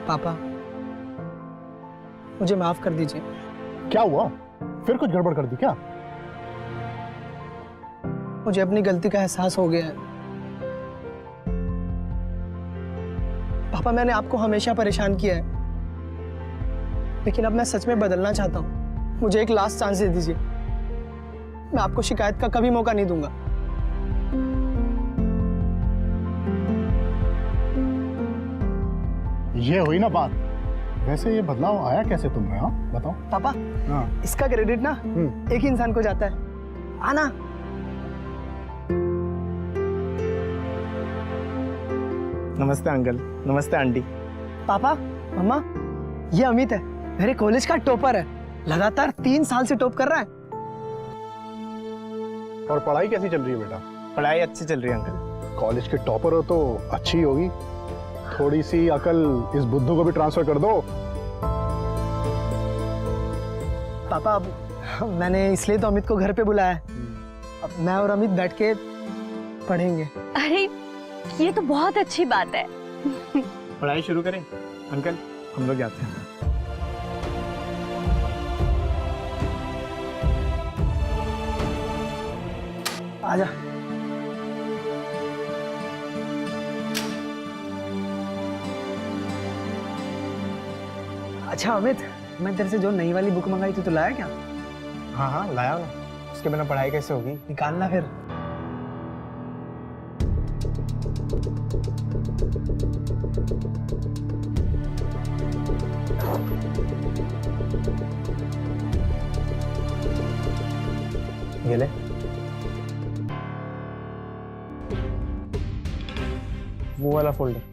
पापा, मुझे माफ कर दीजिए। क्या हुआ? फिर कुछ गड़बड़ कर दी क्या? मुझे अपनी गलती का एहसास हो गया है। पापा, मैंने आपको हमेशा परेशान किया है, लेकिन अब मैं सच में बदलना चाहता हूँ। मुझे एक लास्ट चांस दे दीजिए। मैं आपको शिकायत का कभी मौका नहीं दूंगा। ये हुई ना बात। वैसे ये बदलाव आया कैसे तुम में? हाँ बताओ। पापा, हाँ। इसका क्रेडिट ना एक ही इंसान को जाता है। आना। नमस्ते अंकल। नमस्ते आंटी। पापा, मम्मा, ये अमित है, मेरे कॉलेज का टॉपर है। लगातार 3 साल से टॉप कर रहा है। और पढ़ाई कैसी चल रही है बेटा? पढ़ाई अच्छी चल रही है अंकल। कॉलेज के टॉपर हो तो अच्छी होगी। थोड़ी सी अकल इस बुद्धू को भी ट्रांसफर कर दो। पापा, अब मैंने इसलिए तो अमित को घर पे बुलाया है। अब मैं और अमित बैठ के पढ़ेंगे। अरे ये तो बहुत अच्छी बात है। पढ़ाई शुरू करें अंकल? हम लोग जाते हैं। आजा। अच्छा अमित, मैं तेरे से जो नई वाली बुक मंगाई थी तो लाया क्या? हाँ हाँ लाया ना। उसके बिना पढ़ाई कैसे होगी? निकालना फिर। ये ले। वो वाला फोल्डर।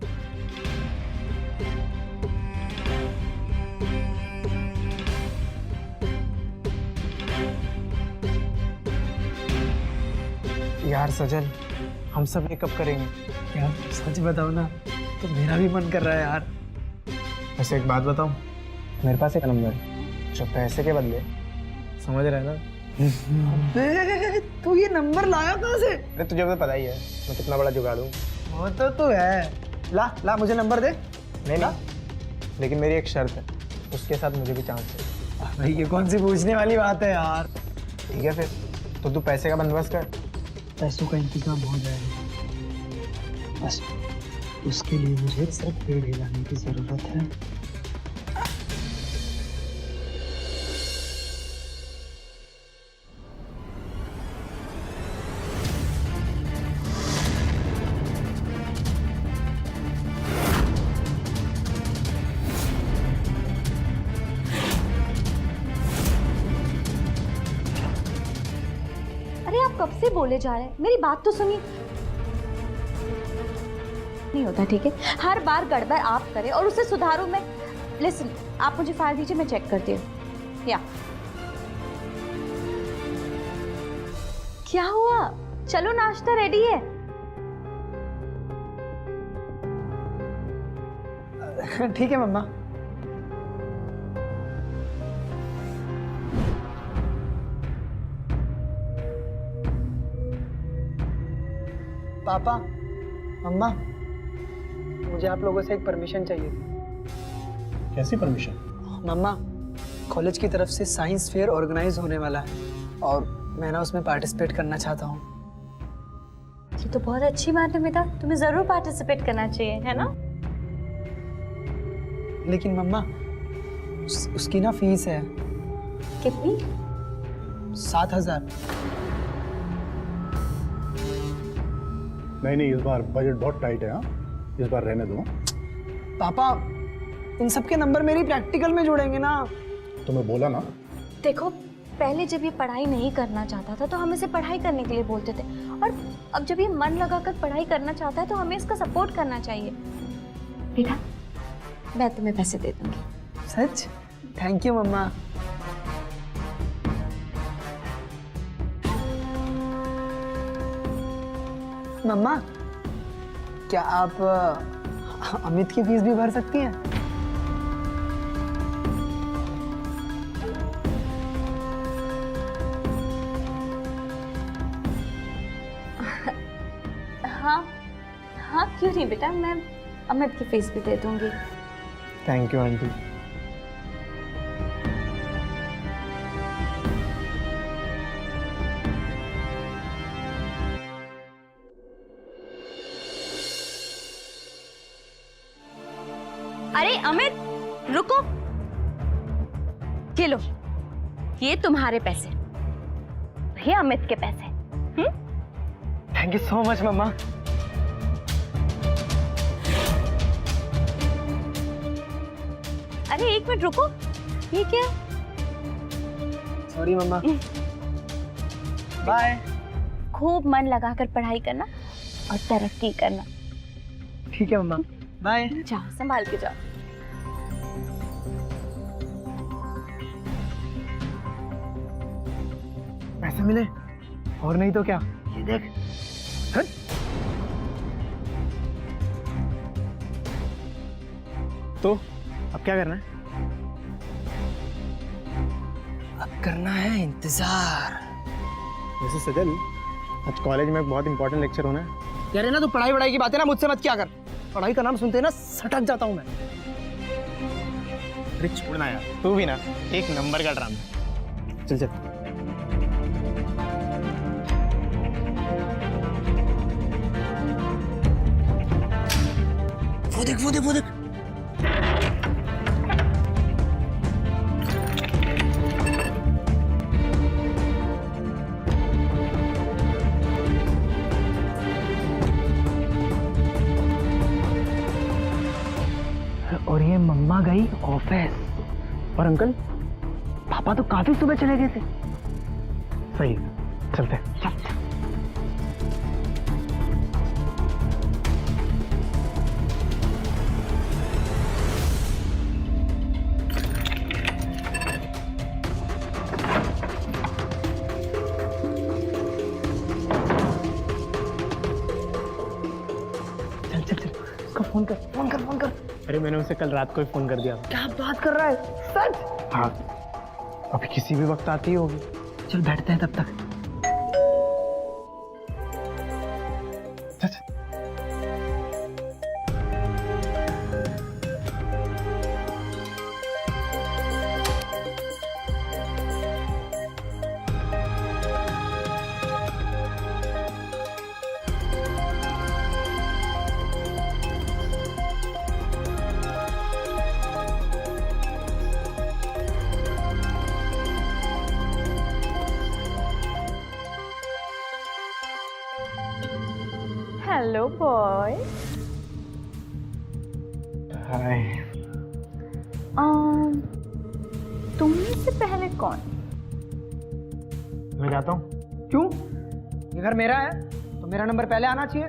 यार सजल, हम सब ये कब करेंगे? यार सच बताओ ना, तो मेरा भी मन कर रहा है यार। वैसे एक बात बताऊं, मेरे पास एक नंबर है जो पैसे के बदले, समझ रहे हैं ना? अबे, तू ये नंबर लाया कहाँ से? अरे तुझे तो पता ही है मैं कितना बड़ा जुगाड़ हूँ। वो तो तू है। ला ला, मुझे नंबर दे। नहीं ना, लेकिन मेरी एक शर्त है, उसके साथ मुझे भी चांस है। भाई ये कौन सी पूछने वाली बात है यार। ठीक है फिर, तो तू पैसे का बंदोबस्त कर। पैसों का इंतजाम हो जाएगा, बस उसके लिए मुझे सिर्फ पेड़ हिलाने की जरूरत है। कब से बोले जा रहे हैं, मेरी बात तो सुनिए। नहीं होता ठीक है, हर बार गड़बड़ आप करें और उसे सुधारूं मैं। लिसन, आप मुझे फाइल दीजिए, मैं चेक करती हूँ। या क्या हुआ? चलो नाश्ता रेडी है। ठीक है मम्मा। पापा, मम्मा, मुझे आप लोगों से एक परमिशन चाहिए थी। कैसी परमिशन? मम्मा, कॉलेज की तरफ से साइंस फेयर ऑर्गेनाइज होने वाला है और मैं ना उसमें पार्टिसिपेट करना चाहता हूँ। ये तो बहुत अच्छी बात है बेटा, तुम्हें जरूर पार्टिसिपेट करना चाहिए, है ना? लेकिन मम्मा, उसकी ना फीस है। कितनी? 7,000। नहीं, इस बार बजट बहुत टाइट है। हाँ, इस बार रहने दो। पापा, इन सब के नंबर मेरी प्रैक्टिकल में जोड़ेंगे ना। तुम्हें बोला ना। देखो, पहले जब ये पढ़ाई नहीं करना चाहता था तो हम इसे पढ़ाई करने के लिए बोलते थे, और अब जब ये मन लगाकर पढ़ाई करना चाहता है तो हमें इसका सपोर्ट करना चाहिए। बेटा, मैं तुम्हें पैसे दे दूंगी। सच? थैंक यू मम्मा। मम्मा, क्या आप अमित की फीस भी भर सकती हैं? हाँ हाँ, क्यों नहीं बेटा, मैं अमित की फीस भी दे दूंगी। Thank you aunty. अरे अमित रुको, ये लो, ये तुम्हारे पैसे, ये अमित के पैसे। थैंक यू सो मच मम्मा। अरे एक मिनट रुको, ये क्या? सॉरी मम्मा। बाय। खूब मन लगाकर पढ़ाई करना और तरक्की करना। ठीक है मम्मा, बाय। जाओ संभाल के जाओ। पैसे मिले और नहीं तो क्या, ये देख। हट। तो अब क्या करना है? अब करना है इंतजार। वैसे सजल, आज कॉलेज में एक बहुत इंपॉर्टेंट लेक्चर होना है। कह रहे ना तू पढ़ाई वढ़ाई की बातें ना मुझसे मत क्या कर। पढ़ाई का नाम सुनते ही ना सटक जाता हूँ मैं। अरे छोड़ना यार, तू भी ना एक नंबर का ड्रामा। चल चल। वो देख वो देख वो देख। और ये मम्मा गई ऑफिस। और अंकल पापा तो काफी सुबह चले गए थे। सही, चलते। चल। चल चल चल, उसको फोन कर फोन कर फोन कर। अरे मैंने उसे कल रात को ही फोन कर दिया। क्या बात कर रहा है, सच? हाँ, अभी किसी भी वक्त आती होगी। चल बैठते हैं तब तक। चल चल। Hello bye. हाय। तुम में से पहले कौन? मैं जाता हूँ। क्यों? ये घर मेरा है तो मेरा नंबर पहले आना चाहिए।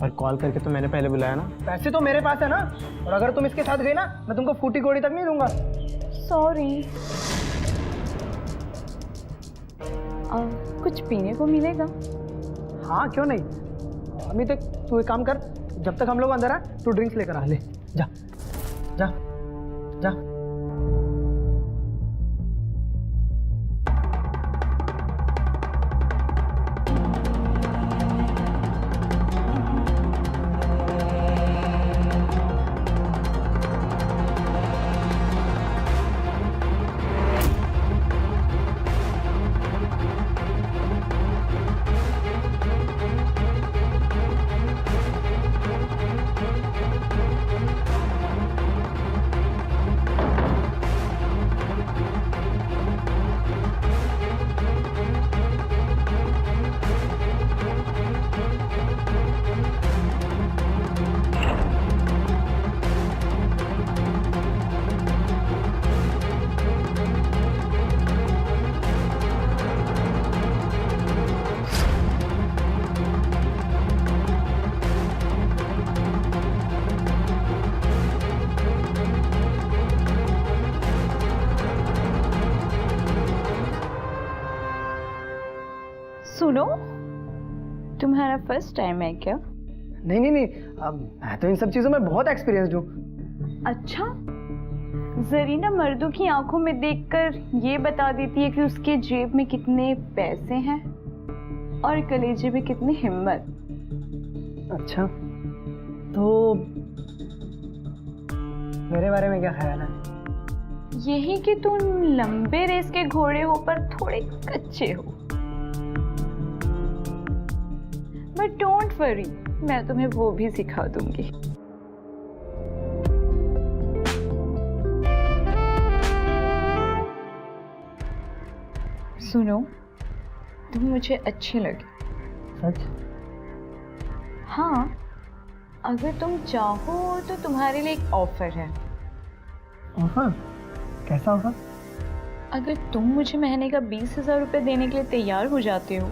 और कॉल करके तो मैंने पहले बुलाया ना। पैसे तो मेरे पास है ना, और अगर तुम इसके साथ गई ना मैं तुमको फूटी कोड़ी तक नहीं दूंगा। सॉरी। कुछ पीने को मिलेगा? हाँ क्यों नहीं। अभी तक तू एक काम कर, जब तक हम लोग अंदर आए तू ड्रिंक्स लेकर आ ले। जा जा जा। सुनो, तुम्हारा फर्स्ट टाइम है क्या? नहीं नहीं नहीं, अब मैं तो इन सब चीजों में बहुत एक्सपीरियंस्ड हूँ। अच्छा, जरीना मर्दों की आंखों में देखकर ये बता देती है कि उसके जेब में कितने पैसे हैं और कलेजे में कितनी हिम्मत। अच्छा तो मेरे बारे में क्या ख्याल है? यही कि तुम लंबे रेस के घोड़े हो पर थोड़े कच्चे हो। बट डोंट वरी, मैं तुम्हें वो भी सिखा दूंगी। सुनो, तुम मुझे अच्छे लगे। सच? हाँ, अगर तुम चाहो तो तुम्हारे लिए एक ऑफर है। ऑफर? कैसा ऑफर? अगर तुम मुझे महीने का 20,000 रुपये देने के लिए तैयार हो जाते हो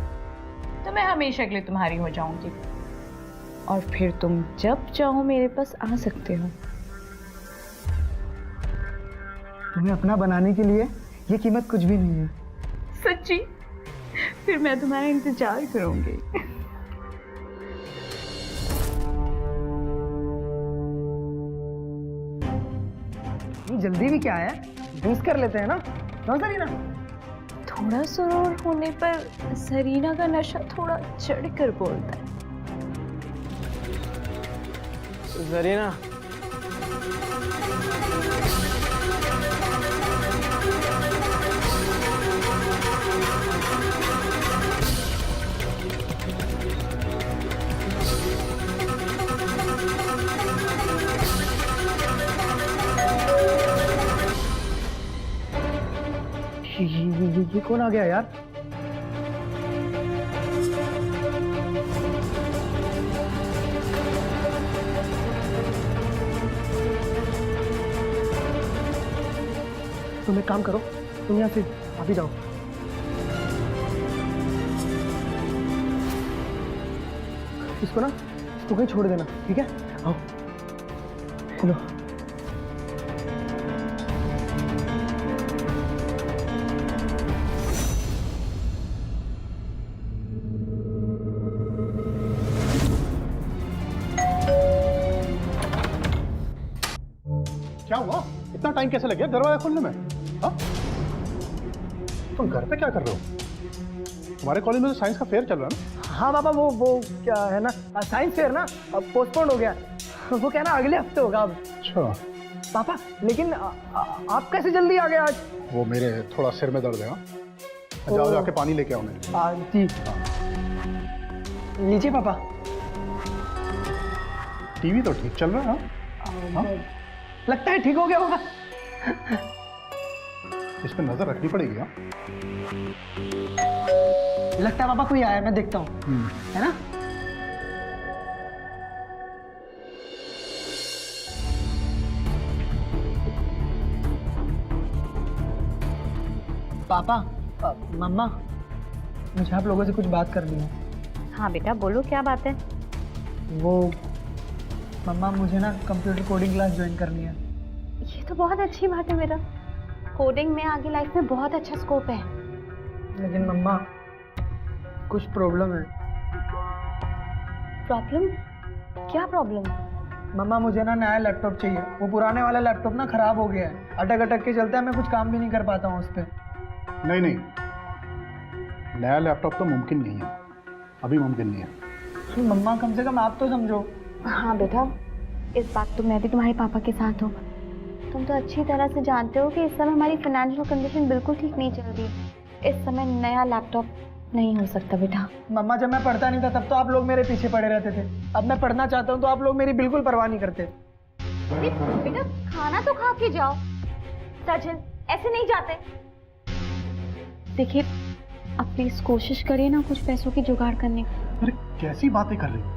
तो मैं हमेशा के लिए तुम्हारी हो जाऊंगी, और फिर तुम जब चाहो मेरे पास आ सकते हो। तुम्हें अपना बनाने के लिए ये कीमत कुछ भी नहीं है। सच्ची? फिर मैं तुम्हारा इंतजार करूंगी। ये जल्दी भी क्या है, यूज कर लेते हैं ना, क्यों सरीना? थोड़ा सुरूर होने पर सरीना का नशा थोड़ा चढ़कर बोलता है। जरीना, ये कौन आ गया यार? तुम एक काम करो, तुम यहाँ से अभी जाओ। इसको ना, इसको कहीं छोड़ देना, ठीक है? आओ, चलो। क्या हुआ? इतना टाइम कैसे लग गया दरवाजा खोलने में? हाँ? तुम घर पे क्या कर रहे हो? तुम्हारे कॉलेज में तो साइंस का फेयर चल रहा है ना? हाँ पापा, वो क्या है ना, साइंस फेयर ना अब पोस्टपोन हो गया। वो क्या ना, अगले हफ्ते होगा अब। अच्छा। पापा लेकिन आप कैसे जल्दी आ गए आज? वो मेरे थोड़ा सिर में दर्द है। हाँ? जाओ जाके पानी लेके आओ मेरे। जी। लीजिए पापा। टीवी तो ठीक चल रहा है। हाँ? लगता है ठीक हो गया होगा। इस पे नजर रखनी पड़ेगी। हाँ? लगता है पापा कोई आया, मैं देखता हूँ, है ना? पापा, मम्मा, मुझे आप लोगों से कुछ बात करनी है। हाँ बेटा बोलो, क्या बात है? वो मम्मा, मुझे ना कंप्यूटर कोडिंग क्लास ज्वाइन करनी है। ये तो बहुत अच्छी बात है बेटा, कोडिंग में आगे लाइफ में बहुत अच्छा स्कोप है। लेकिन मम्मा कुछ प्रॉब्लम है। प्रॉब्लम? क्या प्रॉब्लम? मम्मा मुझे ना नया लैपटॉप चाहिए। वो पुराने वाला लैपटॉप ना खराब हो गया है, अटक अटक के चलता है, मैं कुछ काम भी नहीं कर पाता हूँ उस पर। नहीं नहीं, नया लैपटॉप तो मुमकिन नहीं है, अभी मुमकिन नहीं है। मम्मा कम से कम आप तो समझो। हाँ बेटा, इस बात तो मैं भी तुम्हारे पापा के साथ हूँ। तुम तो अच्छी तरह से जानते हो कि इस समय हमारी फाइनेंशियल कंडीशन बिल्कुल ठीक नहीं चल रही। इस समय नया लैपटॉप नहीं हो सकता बेटा। मम्मा जब मैं पढ़ता नहीं था तब तो आप लोग मेरे पीछे पड़े रहते थे, अब मैं पढ़ना चाहता हूँ तो आप लोग मेरी बिल्कुल परवाह नहीं करते। बेटा खाना तो खा के जाओ। सचिन ऐसे नहीं जाते। देखिए आप प्लीज कोशिश करिए ना कुछ पैसों की जुगाड़ करने की। अरे कैसी बातें कर रही हो?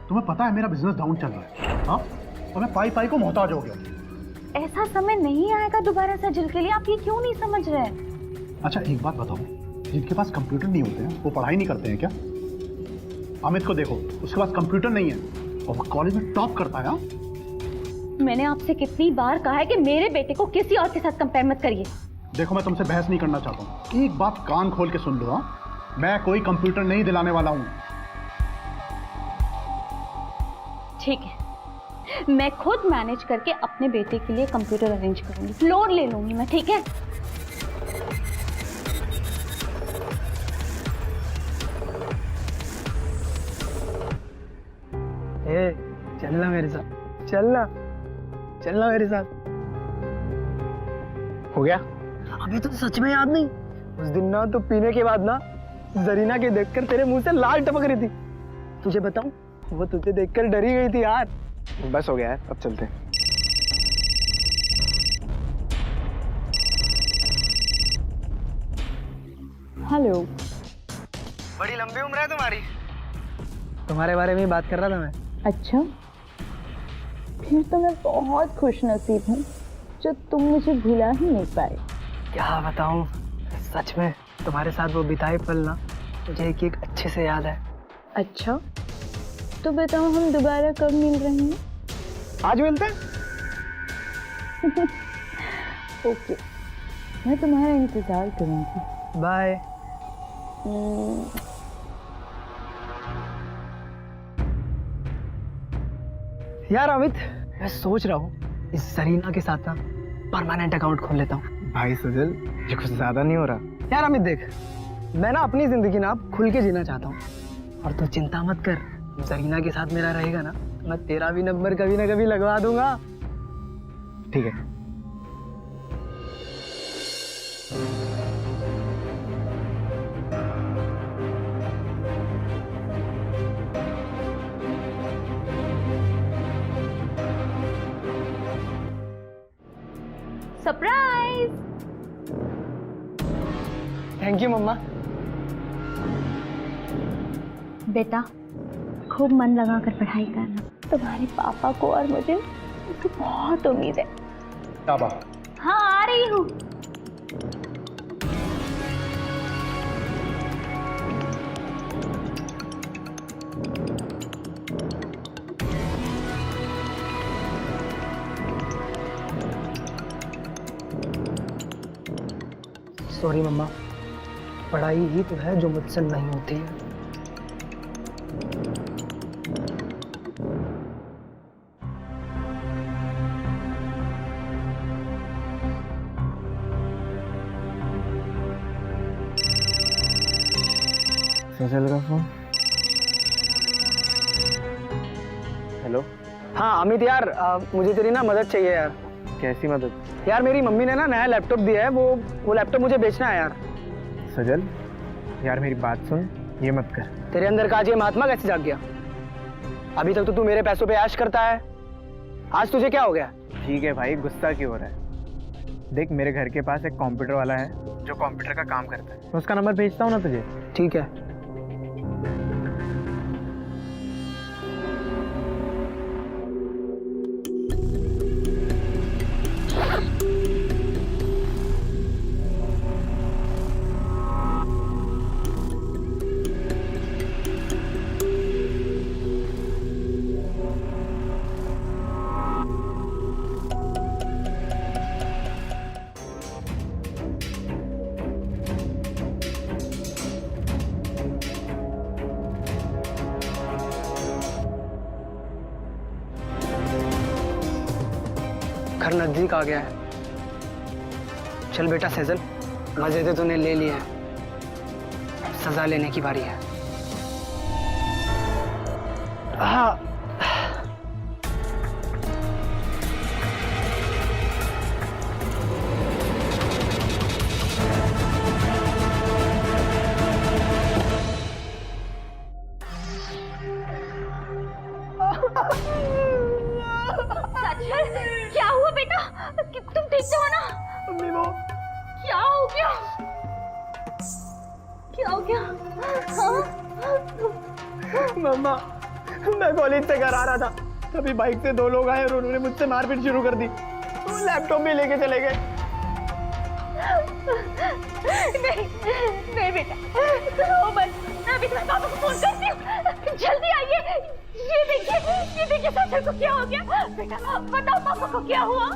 तुम्हें पता है मेरा बिजनेस डाउन चल रहा है। हाँ? और मैं पाई पाई को मोहताज हो गया। ऐसा समय नहीं आएगा दोबारा सजिल के लिए, आप ये क्यों नहीं समझ रहे? अच्छा एक बात बताओ, जिनके पास कंप्यूटर नहीं होते हैं वो पढ़ाई नहीं करते हैं क्या? अमित को देखो, उसके पास कंप्यूटर नहीं है और वो कॉलेज में टॉप करता है। हाँ? मैंने आपसे कितनी बार कहा है कि मेरे बेटे को किसी और के साथ कंपेयर मत करिए। देखो मैं तुमसे बहस नहीं करना चाहता हूँ, एक बात कान खोल के सुन लो। हाँ? मैं कोई कंप्यूटर नहीं दिलाने वाला हूँ। ठीक है, मैं खुद मैनेज करके अपने बेटे के लिए कंप्यूटर अरेंज करूंगी, फ्लोर ले लूंगी मैं, ठीक है? ए, चलना मेरे साथ, चलना, चलना मेरे साथ। हो गया? अभी तो सच में याद नहीं। उस दिन ना तो पीने के बाद ना जरीना के देखकर तेरे मुंह से लाल टपक रही थी। तुझे बताऊं, वो तुझे देखकर डरी गई थी यार। बस हो गया है, अब चलते हैं। हेलो। बड़ी लंबी उम्र है तुम्हारी। तुम्हारे बारे में ही बात कर रहा था मैं। अच्छा, फिर तो मैं बहुत खुश नसीब हूँ जो तुम मुझे भुला ही नहीं पाए। क्या बताऊं, सच में तुम्हारे साथ वो बिताए पल ना मुझे एक एक अच्छे से याद है। अच्छा, तो बताओ हम दोबारा कब मिल रहे हैं? आज मिलते हैं। ओके, मैं तुम्हारा इंतजार करूंगी। बाय। यार अमित, मैं सोच रहा हूँ इस जरीना के साथ ना परमानेंट अकाउंट खोल लेता हूँ। भाई सुजल, ये कुछ ज्यादा नहीं हो रहा? यार अमित देख, मैं ना अपनी जिंदगी ना अब खुल के जीना चाहता हूँ और तू चिंता मत कर, जरीना के साथ मेरा रहेगा ना, मैं तेरा भी नंबर कभी ना कभी लगवा दूंगा। ठीक है। सरप्राइज। थैंक यू मम्मा। बेटा, खूब मन लगाकर पढ़ाई करना। तुम्हारे पापा को और मुझे तो बहुत उम्मीद है। क्या बात? हाँ, आ रही हूँ। सॉरी मम्मा, पढ़ाई ही तो है जो मुझसे नहीं होती है। सुजल का फोन। हेलो। हाँ अमित यार, मुझे तेरी ना मदद चाहिए यार। कैसी मदद? यार मेरी मम्मी ने ना नया लैपटॉप दिया है, वो लैपटॉप मुझे बेचना है यार। सुजल, यार मेरी बात सुन, ये मत कर। तेरे अंदर का आज ये महात्मा कैसे जाग गया? अभी तक तो तू मेरे पैसों पे ऐश करता है, आज तुझे क्या हो गया? ठीक है भाई, गुस्सा क्यों हो रहा है? देख, मेरे घर के पास एक कंप्यूटर वाला है जो कंप्यूटर का काम करता है, मैं उसका नंबर भेजता हूँ ना तुझे। ठीक है। घर नजदीक आ गया है। चल बेटा सेजल, मजे तो तूने ले लिए हैं, सजा लेने की बारी है। हाँ। क्या हुआ बेटा? तुम ठीक तो हो ना? मम्मी वो क्या हो गया? क्या हो गया? हाँ? मम्मा, मैं कॉलेज से घर आ रहा था, तभी बाइक से दो लोग आए और उन्होंने मुझसे मारपीट शुरू कर दी। वो लैपटॉप भी लेके चले गए। नहीं नहीं बेटा, रो मत। मैं अभी तुम्हारे पापा को फोन करती हूँ, जल्दी आइए। ये देखिए सासर को क्या हो गया। बेटा बताओ पापा को क्या हुआ?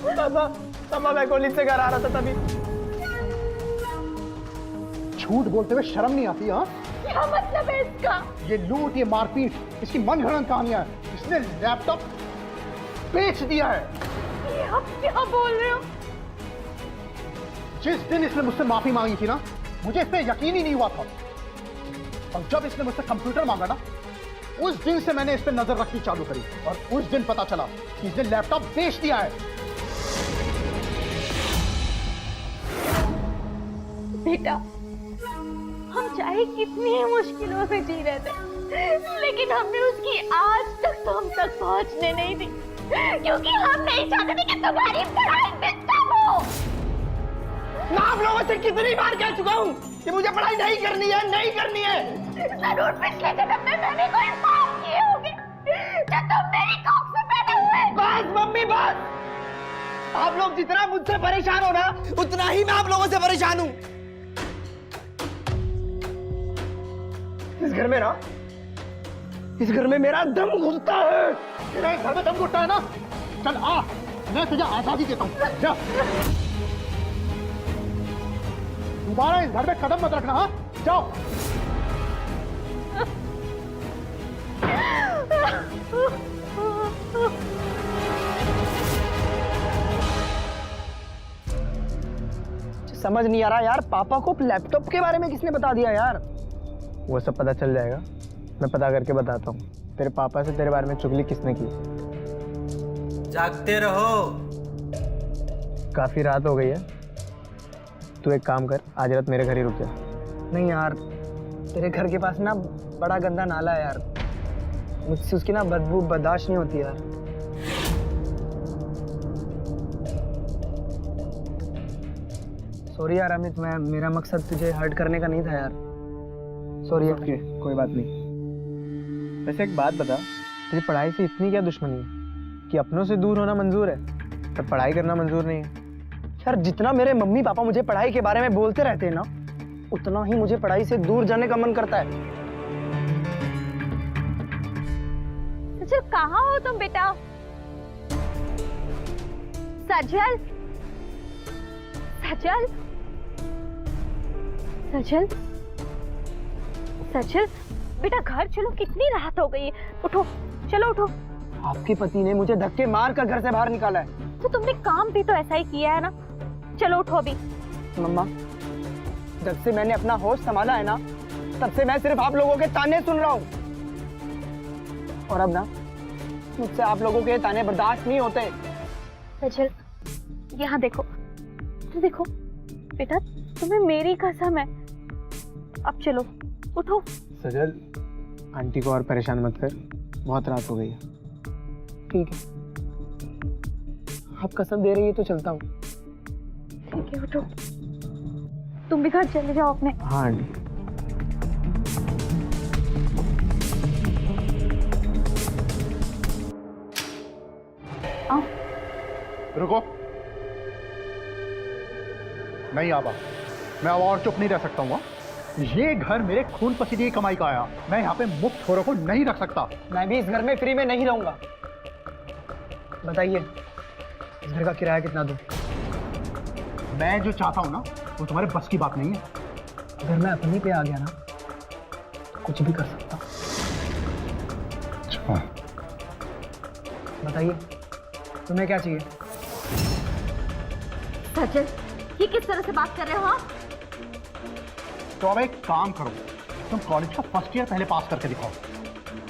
पापा मैं कॉलेज से घर आ रहा था तभी। झूठ बोलते हुए शर्म नहीं आती? हाँ, क्या मतलब है इसका? ये लूट, ये मारपीट, इसकी मन घड़ंत कहानियां है। इसने लैपटॉप बेच दिया है। ये आप क्या बोल रहे हो? जिस दिन इसने मुझसे माफी मांगी थी ना, मुझे इस पे यकीन ही नहीं हुआ था, और जब इसने मुझसे कंप्यूटर मांगा ना, उस दिन से मैंने इस पे नजर रखनी चालू करी, और उस दिन पता चला कि इसने लैपटॉप बेच दिया है। बेटा, हम चाहे कितनी मुश्किलों से जी रहे थे, लेकिन हमने उसकी आज तक तुम तक पहुंचने नहीं दी, क्योंकि हम नहीं चाहते थे कि तुम्हारी पढ़ाई डिस्टर्ब हो। मैं आप लोगों से कितनी बार कह चुका हूँ कि मुझे पढ़ाई नहीं करनी है, नहीं करनी है। जरूर पिछले जन्म में मैंने कोई पाप किए होंगे जो तुम मेरी कोख से पैदा हुए। बस मम्मी बस, आप लोग जितना मुझसे परेशान हो ना, उतना ही मैं आप लोगों से परेशान हूँ। इस घर में मेरा दम घुटता है। तेरा इस घर में दम घुटता है ना? चल आ, मैं तुझे आजादी देता हूँ। जा, दोबारा इस घर में कदम मत रखना। हाँ, जाओ। समझ नहीं आ रहा यार, पापा को लैपटॉप के बारे में किसने बता दिया यार? वो सब पता चल जाएगा, मैं पता करके बताता हूँ। तेरे पापा से तेरे बारे में चुगली किसने की? जागते रहो। काफी रात हो गई है, तू एक काम कर, आज रात मेरे घर ही रुक जा। नहीं यार, तेरे घर के पास ना बड़ा गंदा नाला है यार, मुझसे उसकी ना बदबू बर्दाश्त नहीं होती यार। सॉरी यार अमित, मेरा मकसद तुझे हर्ट करने का नहीं था यार। सॉरी यार। ओके, कोई बात नहीं। वैसे एक बात बता, तुझे पढ़ाई से इतनी क्या दुश्मनी है कि अपनों से दूर होना मंजूर है पर पढ़ाई करना मंजूर नहीं है? यार जितना मेरे मम्मी पापा मुझे पढ़ाई के बारे में बोलते रहते हैं ना, उतना ही मुझे पढ़ाई से दूर जाने का मन करता है। सचल कहाँ हो तुम बेटा? सजल, सजल, सजल, सजल बेटा घर चलो, कितनी रात हो गई है, उठो, चलो उठो। आपके पति ने मुझे धक्के मार कर घर से बाहर निकाला है। तो तुमने काम भी तो ऐसा ही किया है ना, चलो उठो अभी। मम्मा, जब से मैंने अपना होश संभाला है ना, तब से मैं सिर्फ आप लोगों के ताने सुन रहा हूँ, और अब ना मुझसे आप लोगों के ताने बर्दाश्त नहीं होते। सजल यहाँ देखो, तो देखो बेटा, तुम्हें मेरी कसम है, अब चलो उठो। सजल, आंटी को और परेशान मत कर, बहुत रात हो गई है। ठीक है, आप कसम दे रही है तो चलता हूँ। ठीक है उठो, तुम भी घर चले जाओ अपने। हाँ आंटी। आओ। रुको, नहीं आबा, मैं अब और चुप नहीं रह सकता हूँ। ये घर मेरे खून पसीने की कमाई का आया, मैं यहाँ पे मुफ्त छोरों को नहीं रख सकता। मैं भी इस घर में फ्री में नहीं रहूंगा। बताइए, इस घर का किराया कितना दूं? मैं जो चाहता हूँ ना, वो तुम्हारे बस की बात नहीं है। अगर मैं अपनी पे आ गया ना, तो कुछ भी कर सकता हूँ। अच्छा, बताइए, तुम्हें क्या चाहिए? सजल ये किस तरह से बात कर रहे हो आप? तो अब एक काम करो, तुम कॉलेज का फर्स्ट ईयर पहले पास करके दिखाओ,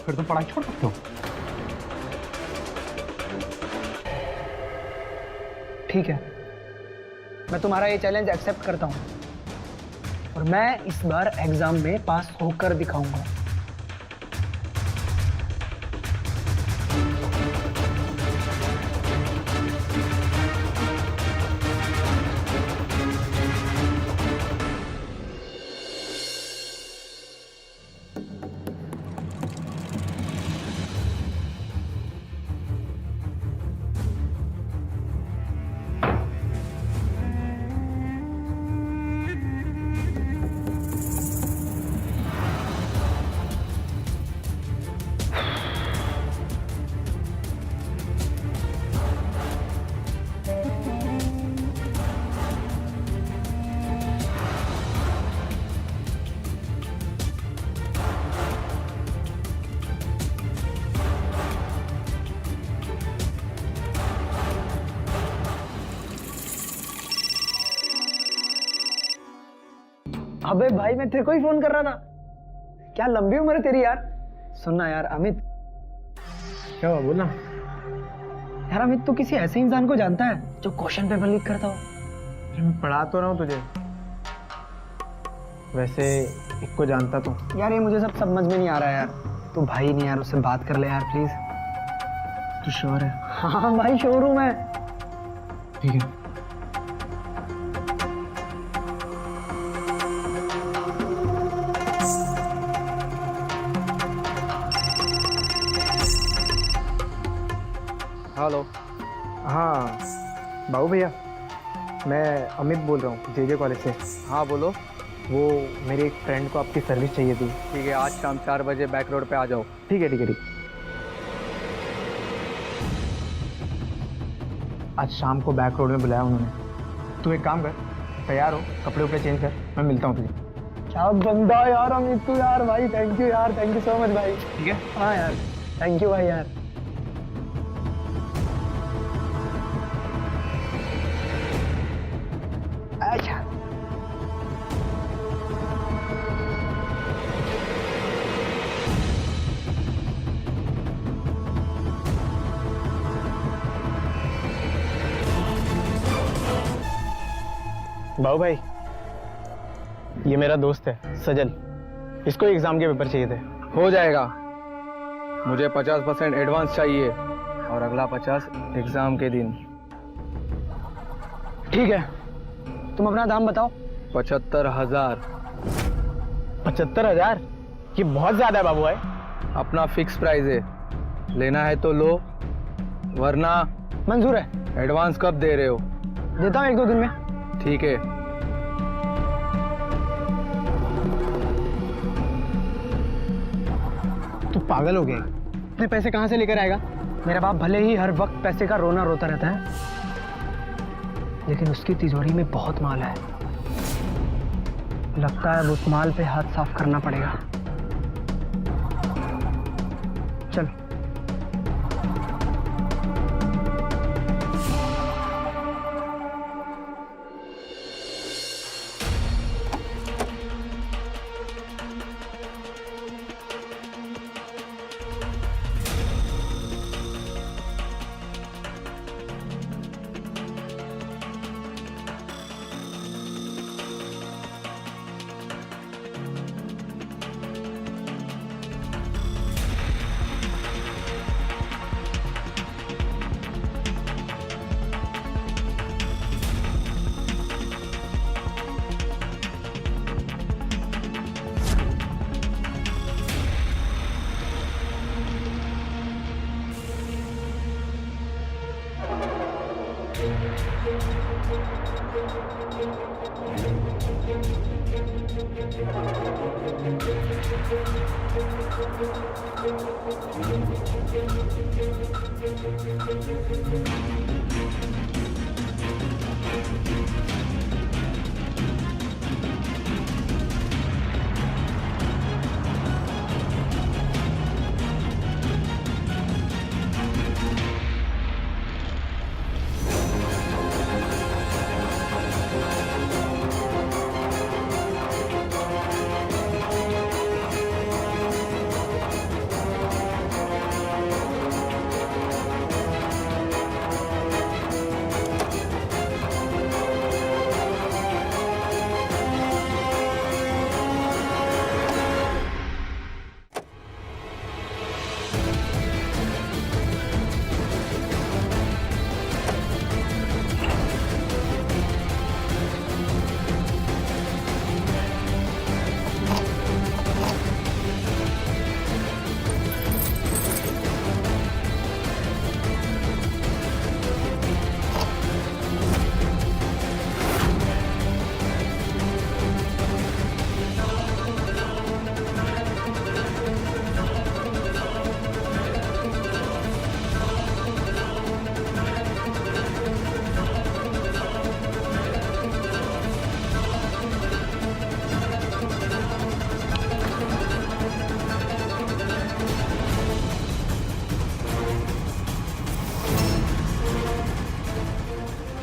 फिर तुम पढ़ाई छोड़ सकते हो। ठीक है, मैं तुम्हारा ये चैलेंज एक्सेप्ट करता हूँ, और मैं इस बार एग्जाम में पास होकर दिखाऊंगा। अबे भाई, मैं तेरे को ही फोन कर रहा था। क्या लंबी उम्र है तेरी यार। सुनना यार अमित। क्या हुआ, बोलना। यार अमित, तू किसी ऐसे इंसान को जानता है जो क्वेश्चन पेपर लीक करता हो? मैं पढ़ा तो रहा हूँ तुझे। वैसे एक को जानता तो। यार ये मुझे सब समझ में नहीं आ रहा है यार। तू भाई नहीं यार, उससे बात कर ले यार प्लीज। तू श्योर है? हाँ भाई शोरूम है। ठीक है। हेलो। हाँ बाबू भैया, मैं अमित बोल रहा हूँ जेजे कॉलेज से। हाँ बोलो। वो मेरे एक फ्रेंड को आपकी सर्विस चाहिए थी। ठीक है, आज शाम 4 बजे बैक रोड पे आ जाओ। ठीक है ठीक है ठीक। आज शाम को बैक रोड में बुलाया उन्होंने। तू एक काम कर, तैयार हो, कपड़े उपड़े चेंज कर, मैं मिलता हूँ तुझे। क्या बंदा यार अमित तू यार भाई, थैंक यू यार, थैंक यू सो मच भाई। ठीक है। हाँ यार थैंक यू भाई यार। अच्छा बाबू भाई, ये मेरा दोस्त है सजल, इसको एग्जाम के पेपर चाहिए थे। हो जाएगा। मुझे 50% एडवांस चाहिए और अगला 50 एग्जाम के दिन। ठीक है, तुम अपना दाम बताओ। 75,000। 75,000? ये बहुत ज्यादा है बाबू भाई। अपना फिक्स प्राइस है, लेना है तो लो, वरना मंजूर है, एडवांस कब दे रहे हो? देता हूँ 1-2 दिन में। ठीक है। तू पागल हो गया? इतने पैसे कहाँ से लेकर आएगा? मेरा बाप भले ही हर वक्त पैसे का रोना रोता रहता है, लेकिन उसकी तिजोरी में बहुत माल है। लगता है अब उस माल पे हाथ साफ करना पड़ेगा। चल।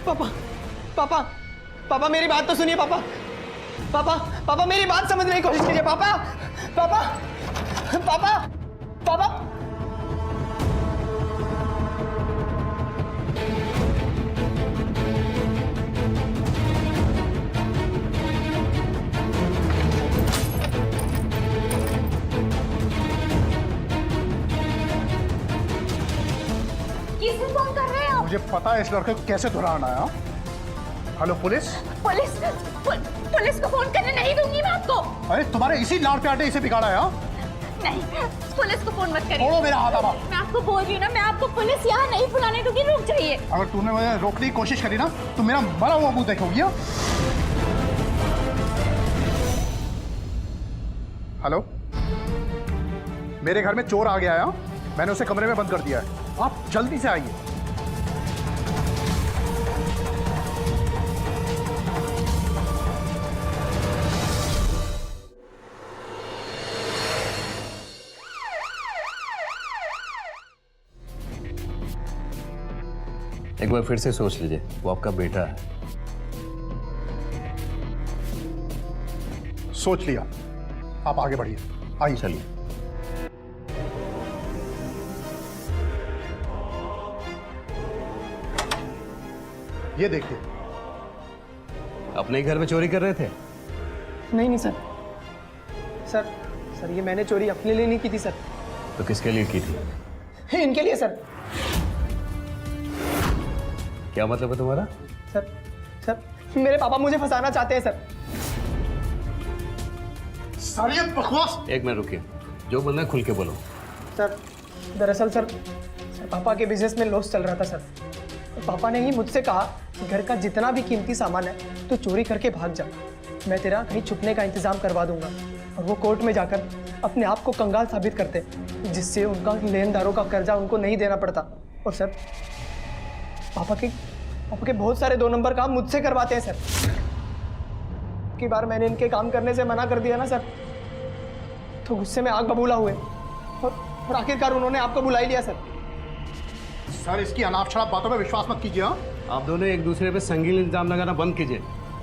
पापा पापा पापा मेरी बात तो सुनिए पापा। पापा पापा मेरी बात समझने की कोशिश कीजिए पापा। पापा पापा पापा किसे फोन कर रहे हैं आप? मुझे पता है इस लड़के को कैसे धुलाना है। हाँ? Hello police. पुलिस को फोन करने नहीं दूंगी मैं आपको। अरे तुम्हारे इसी लाड़ पे आटे इसे बिगाड़ा है। हाँ? नहीं, पुलिस को फोन मत करिए। छोड़ो मेरा हाथ। आवा मैं आपको बोल रही हूँ ना, मैं आपको पुलिस यहाँ नहीं बुलाने दूंगी। रुक जाइए। अगर तूने मुझे रोकने की कोशिश करी ना तो मेरा मरा हुआ मुंह देखोगी। हाँ? हेलो, मेरे घर में चोर आ गया है। हाँ? मैंने उसे कमरे में बंद कर दिया है, आप जल्दी से आइए। एक बार फिर से सोच लीजिए, वो आपका बेटा है। सोच लिया, आप आगे बढ़िए। आइए। चलिए। ये देखिए। अपने ही घर में चोरी कर रहे थे? नहीं सर। सर ये मैंने चोरी अपने लिए नहीं की थी सर। तो किसके लिए की थी? इनके लिए सर। क्या मतलब है तुम्हारा? सर मेरे पापा मुझे फंसाना चाहते हैं सर। सारी बकवास। एक मिनट रुकिए, जो बोलना है खुल के बोलो। सर दरअसल सर पापा के बिजनेस में लॉस चल रहा था सर। पापा ने ही मुझसे कहा कि घर का जितना भी कीमती सामान है तो चोरी करके भाग जा, मैं तेरा कहीं छुपने का इंतजाम करवा दूंगा। और वो कोर्ट में जाकर अपने आप को कंगाल साबित करते, जिससे उनका लेनदारों का कर्जा उनको नहीं देना पड़ता। और सर पापा के बहुत सारे 2 नंबर काम मुझसे करवाते हैं सर। की बार मैंने इनके काम करने से मना कर दिया ना सर, तो गुस्से में आग बबूला हुए और आखिरकार उन्होंने आपको बुला ही लिया सर। सर इसकी अनाप शराब बातों में विश्वास मत कीजिए। हाँ? आप दोनों एक दूसरे पे संगीन इल्जाम लगाना बंद कीजिए।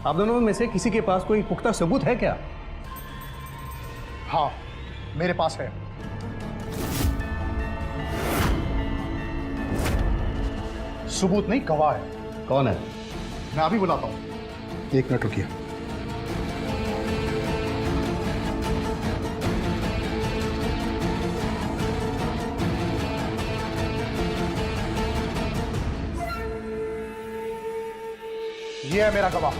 आप दोनों में से किसी के पास कोई पुख्ता सबूत है क्या? हाँ, मेरे पास है। सबूत नहीं, गवाह है। कौन है? मैं अभी बुलाता हूं, 1 मिनट रुकिए। ये है मेरा गवाह।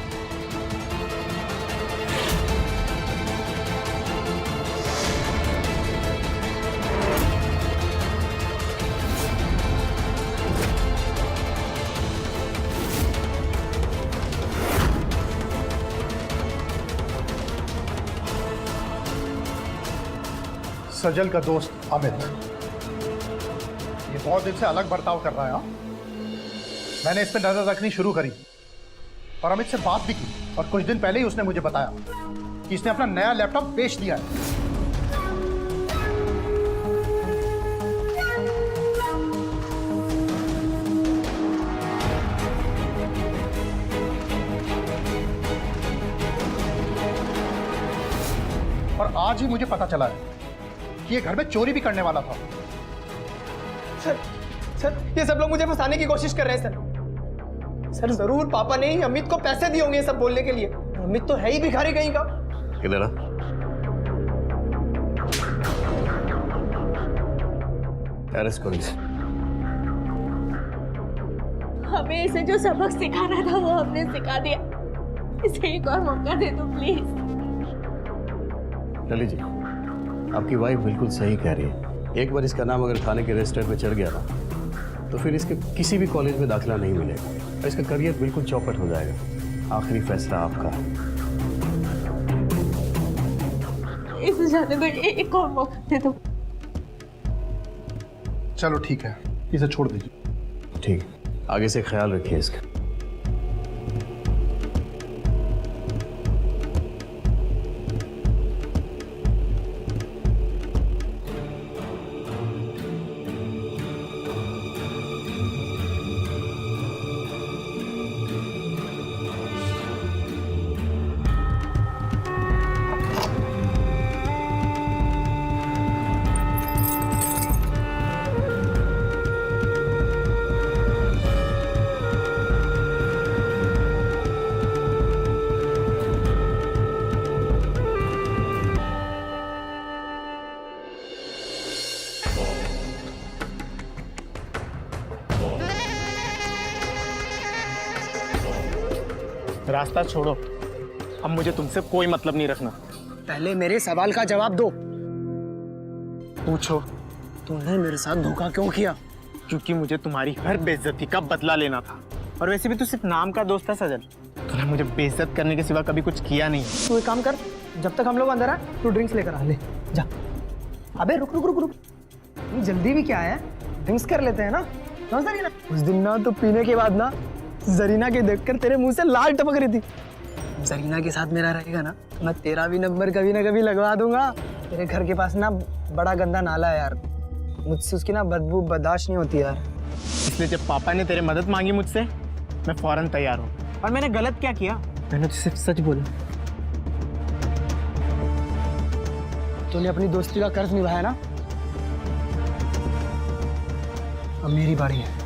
सजल का दोस्त अमित, ये बहुत दिन से अलग बर्ताव कर रहा है। हाँ? मैंने इस पर नजर रखनी शुरू करी और अमित से बात भी की, और कुछ दिन पहले ही उसने मुझे बताया कि इसने अपना नया लैपटॉप बेच दिया है। और आज ही मुझे पता चला है कि ये घर में चोरी भी करने वाला था। सर ये सब लोग मुझे फंसाने की कोशिश कर रहे हैं सर। जरूर पापा ने ही अमित को पैसे दिए होंगे ये सब बोलने के लिए। अमित तो है ही भिखारी कहीं का। किधर? अरेस्ट करो इसे। हमें इसे जो सबक सिखाना था वो हमने सिखा दिया। इसे एक और मौका दे दो प्लीज। लली जी, आपकी वाइफ बिल्कुल सही कह रही है। एक बार इसका नाम अगर थाने के रजिस्टर में चढ़ गया ना तो फिर इसके किसी भी कॉलेज में दाखिला नहीं मिलेगा और इसका करियर बिल्कुल चौपट हो जाएगा। आखिरी फैसला आपका है। इसे जाने दो, एक और मौका दे दो। चलो ठीक है, इसे छोड़ दीजिए। ठीक, आगे से ख्याल रखिए इसका। रास्ता छोड़ो, अब मुझे तुमसे कोई मतलब नहीं रखना। पहले मेरे सवाल का जवाब दो। पूछो। तूने मेरे साथ धोखा क्यों किया? क्योंकि मुझे तुम्हारी हर बेइज्जती का बदला लेना था। और वैसे भी तू सिर्फ नाम का दोस्त था सजल, तूने मुझे बेइज्जत करने के सिवा कभी कुछ किया नहीं। तू एक काम कर, जब तक हम लोग अंदर आए तू ड्रिंक्स लेकर आ ले जा। अबे रुक रुक रुक रुक, ये जल्दी भी क्या है, ड्रिंक्स कर लेते हैं ना, समझ रही ना? उस दिन ना तो पीने के बाद ना जरीना के देखकर तेरे मुंह से लाल टपक रही थी। जरीना के साथ मेरा रहेगा ना, मैं तेरा भी नंबर कभी ना कभी लगवा दूंगा। तेरे घर के पास ना बड़ा गंदा नाला है यार, मुझसे उसकी ना बदबू बर्दाश्त नहीं होती यार। इसलिए जब पापा ने तेरे मदद मांगी मुझसे, मैं फौरन तैयार हूँ। और मैंने गलत क्या किया? मैंने तो सिर्फ सच बोला। तूने अपनी दोस्ती का कर्ज निभाया ना, अब मेरी बारी है।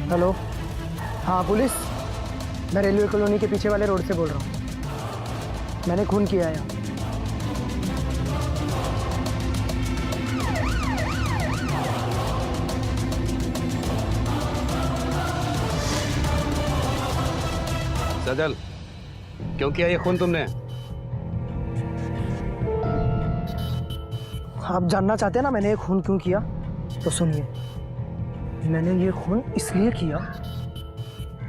हेलो, हाँ पुलिस, मैं रेलवे कॉलोनी के पीछे वाले रोड से बोल रहा हूँ। मैंने खून किया है। सजल, क्यों किया ये खून तुमने? आप जानना चाहते हैं ना मैंने ये खून क्यों किया? तो सुनिए, मैंने ये खून इसलिए किया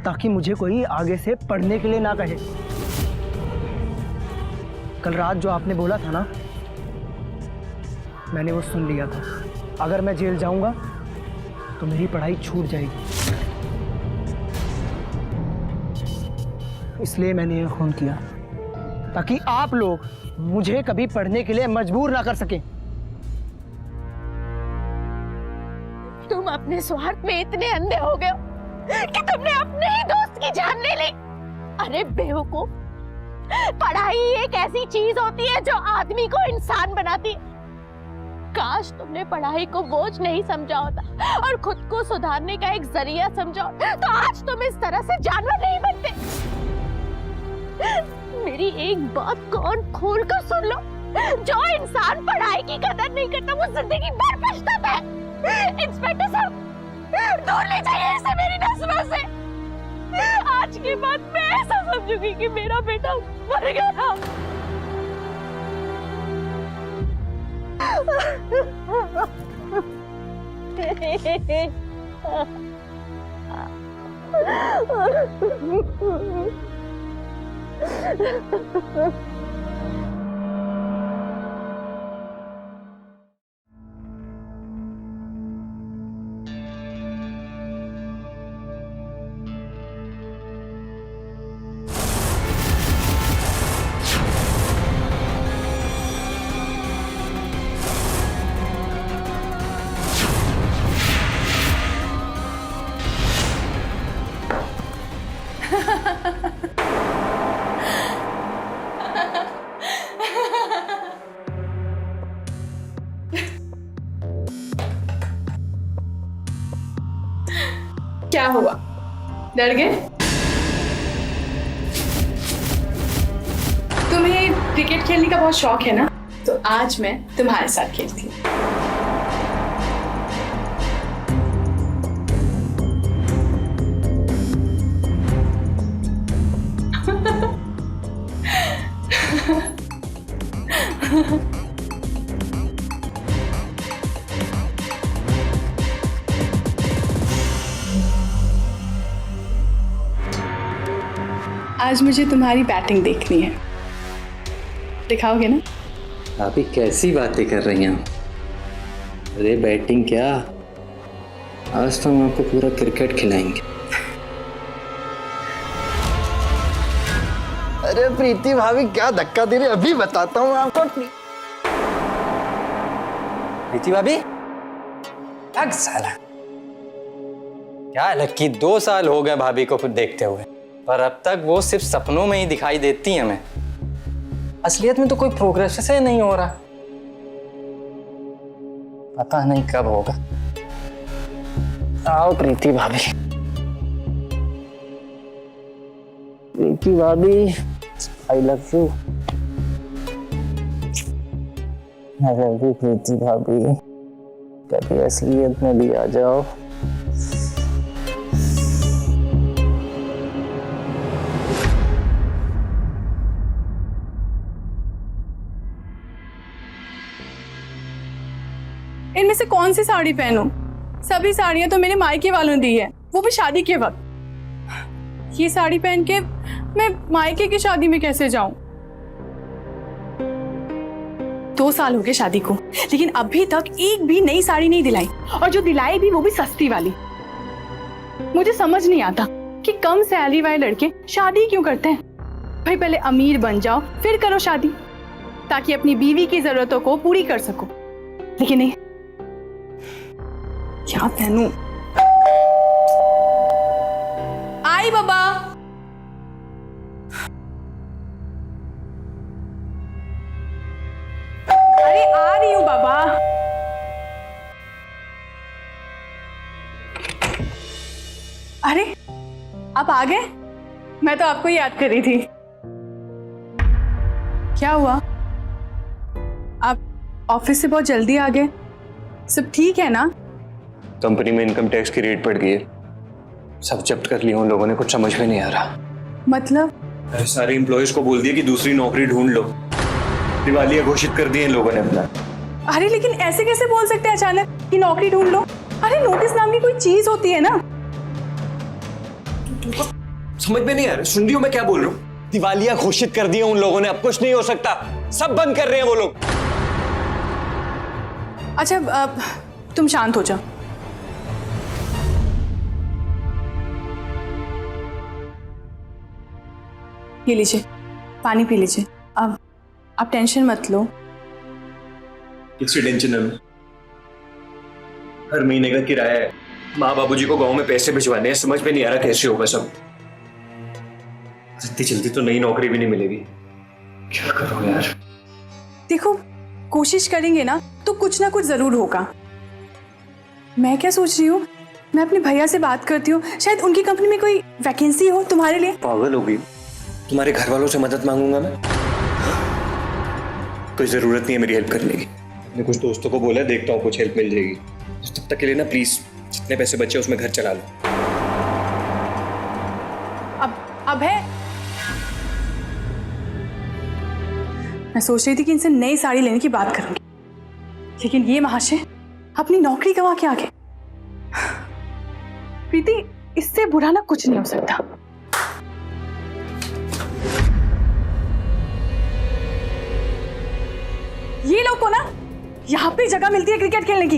ताकि मुझे कोई आगे से पढ़ने के लिए ना कहे। कल रात जो आपने बोला था ना, मैंने वो सुन लिया था। अगर मैं जेल जाऊंगा तो मेरी पढ़ाई छूट जाएगी, इसलिए मैंने ये खून किया ताकि आप लोग मुझे कभी पढ़ने के लिए मजबूर ना कर सकें। तुम अपने स्वार्थ में इतने अंधे हो गए हो कि तुमने अपने ही दोस्त की जान ले ली। अरे बेवकूफ, पढ़ाई एक ऐसी चीज होती है जो आदमी को इंसान बनाती है। काश तुमने पढ़ाई को बोझ नहीं समझा होता और खुद को सुधारने का एक जरिया समझा होता, तो आज तुम इस तरह से जानवर नहीं बनते। मेरी एक बात कान खोल कर सुन लो, जो इंसान पढ़ाई की कदर नहीं करता वो जिंदगी भर पछताता है। इंस्पेक्टर साहब, दूर ले जाइए इसे मेरी नजरों से। आज के बाद मैं ऐसा समझूंगी कि मेरा बेटा मर गया। क्या हुआ, डर गए? तुम्हें क्रिकेट खेलने का बहुत शौक है ना, तो आज मैं तुम्हारे साथ खेलती हूँ। आज मुझे तुम्हारी बैटिंग देखनी है, दिखाओगे ना? आप ही कैसी बातें कर रही हैं? अरे बैटिंग क्या, आज तो हम आपको पूरा क्रिकेट खिलाएंगे। अरे प्रीति भाभी क्या धक्का दे रही, अभी बताता हूँ आपको। प्रीति भाभी, साला क्या लक्की, 2 साल हो गए भाभी को देखते हुए, पर अब तक वो सिर्फ सपनों में ही दिखाई देती हैं हमें। असलियत में तो कोई प्रोग्रेस ही नहीं हो रहा। पता नहीं कब होगा। आओ प्रीति भाभी। प्रीति भाभी, I love you. I love you Preeti भाभी। कभी असलियत में भी आ जाओ। इनमें से कौन सी साड़ी पहनूं? सभी साड़ियां तो मेरे मायके वालों ने दी है, वो भी शादी के वक्त। ये साड़ी पहन के मैं मायके की शादी में कैसे जाऊं? 2 साल हो गए शादी को, लेकिन अभी तक एक भी नई साड़ी नहीं दिलाई, और जो दिलाई भी वो भी सस्ती वाली। मुझे समझ नहीं आता कि कम सैलरी वाले लड़के शादी क्यों करते हैं। भाई पहले अमीर बन जाओ फिर करो शादी, ताकि अपनी बीवी की जरूरतों को पूरी कर सको। लेकिन नहीं, क्या पहनूं? आई बाबा। अरे आ रही हूं बाबा। अरे आप आ गए? मैं तो आपको याद कर रही थी। क्या हुआ? आप ऑफिस से बहुत जल्दी आ गए? सब ठीक है ना? कंपनी में इनकम टैक्स की रेट बढ़ गई है, सब जब्त कर लिया उन लोगों ने, कुछ समझ में नहीं आ रहा। मतलब? अरे सारे एम्प्लॉयज को बोल दिया कि दूसरी नौकरी ढूंढ लो। दिवालिया घोषित कर दिए इन लोगों ने अपना। अरे लेकिन ऐसे कैसे बोल सकते हैं अचानक कि नौकरी ढूंढ लो? अरे नोटिस नाम की कोई चीज होती है ना। समझ में नहीं आ रहा, सुन रही हो मैं क्या बोल रहा हूँ? दिवालिया घोषित कर दिया उन लोगों ने, अब कुछ नहीं हो सकता, सब बंद कर रहे हैं वो लोग। अच्छा तुम शांत हो जाओ। ये लीजिए, पानी पी लीजिए। अब आप टेंशन मत लो। किसकी टेंशन है? हर महीने का किराया है, माँ बाबूजी को गांव में पैसे भिजवाने हैं, समझ में नहीं आ रहा कैसे होगा सब। इतनी जल्दी तो नई नौकरी भी नहीं मिलेगी, क्या करो यार। देखो कोशिश करेंगे ना तो कुछ ना कुछ जरूर होगा। मैं क्या सोच रही हूँ, मैं अपने भैया से बात करती हूँ, शायद उनकी कंपनी में कोई वैकेंसी हो तुम्हारे लिए। पागल हो गई? तुम्हारे घर वालों से मदद मांगूंगा मैं? कोई जरूरत नहीं है मेरी हेल्प करने की। मैंने कुछ दोस्तों को बोला, देखता हूँ कुछ हेल्प मिल जाएगी। तब तक के लिए ना प्लीज जितने पैसे बचे उसमें घर चला लो। अब है, मैं सोच रही थी कि इनसे नई साड़ी लेने की बात करूंगी, लेकिन ये महाशय अपनी नौकरी गंवा के आ गए। प्रीति, इससे बुरा ना कुछ नहीं हो सकता। ये लोग को ना यहाँ पे जगह मिलती है क्रिकेट खेलने की,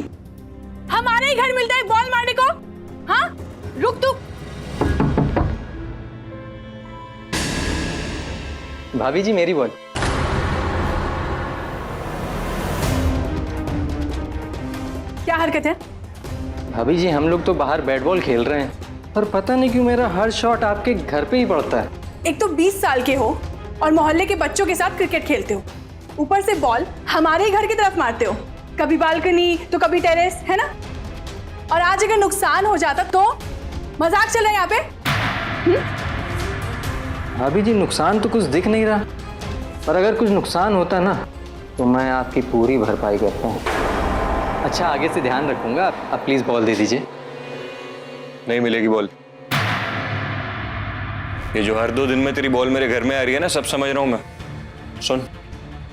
हमारे ही घर मिलता है बॉल मारने को। हाँ रुक तू। भाभी जी मेरी बॉल। क्या हरकत है? भाभी जी हम लोग तो बाहर बैट बॉल खेल रहे हैं, पर पता नहीं क्यों मेरा हर शॉट आपके घर पे ही पड़ता है। एक तो 20 साल के हो और मोहल्ले के बच्चों के साथ क्रिकेट खेलते हो, ऊपर से बॉल हमारे ही घर की तरफ मारते हो, कभी बालकनी तो कभी टेरेस, है ना? और आज अगर नुकसान हो जाता तो मजाक चल रहा है यहाँ पे? भाभी जी नुकसान तो कुछ दिख नहीं रहा, पर अगर कुछ नुकसान होता ना तो मैं आपकी पूरी भरपाई करता हूँ। अच्छा आगे से ध्यान रखूंगा। आप प्लीज बॉल दे दीजिए। नहीं मिलेगी बॉल। ये जो हर 2 दिन में तेरी बॉल मेरे घर में आ रही है ना, सब समझ रहा हूं मैं। सुन,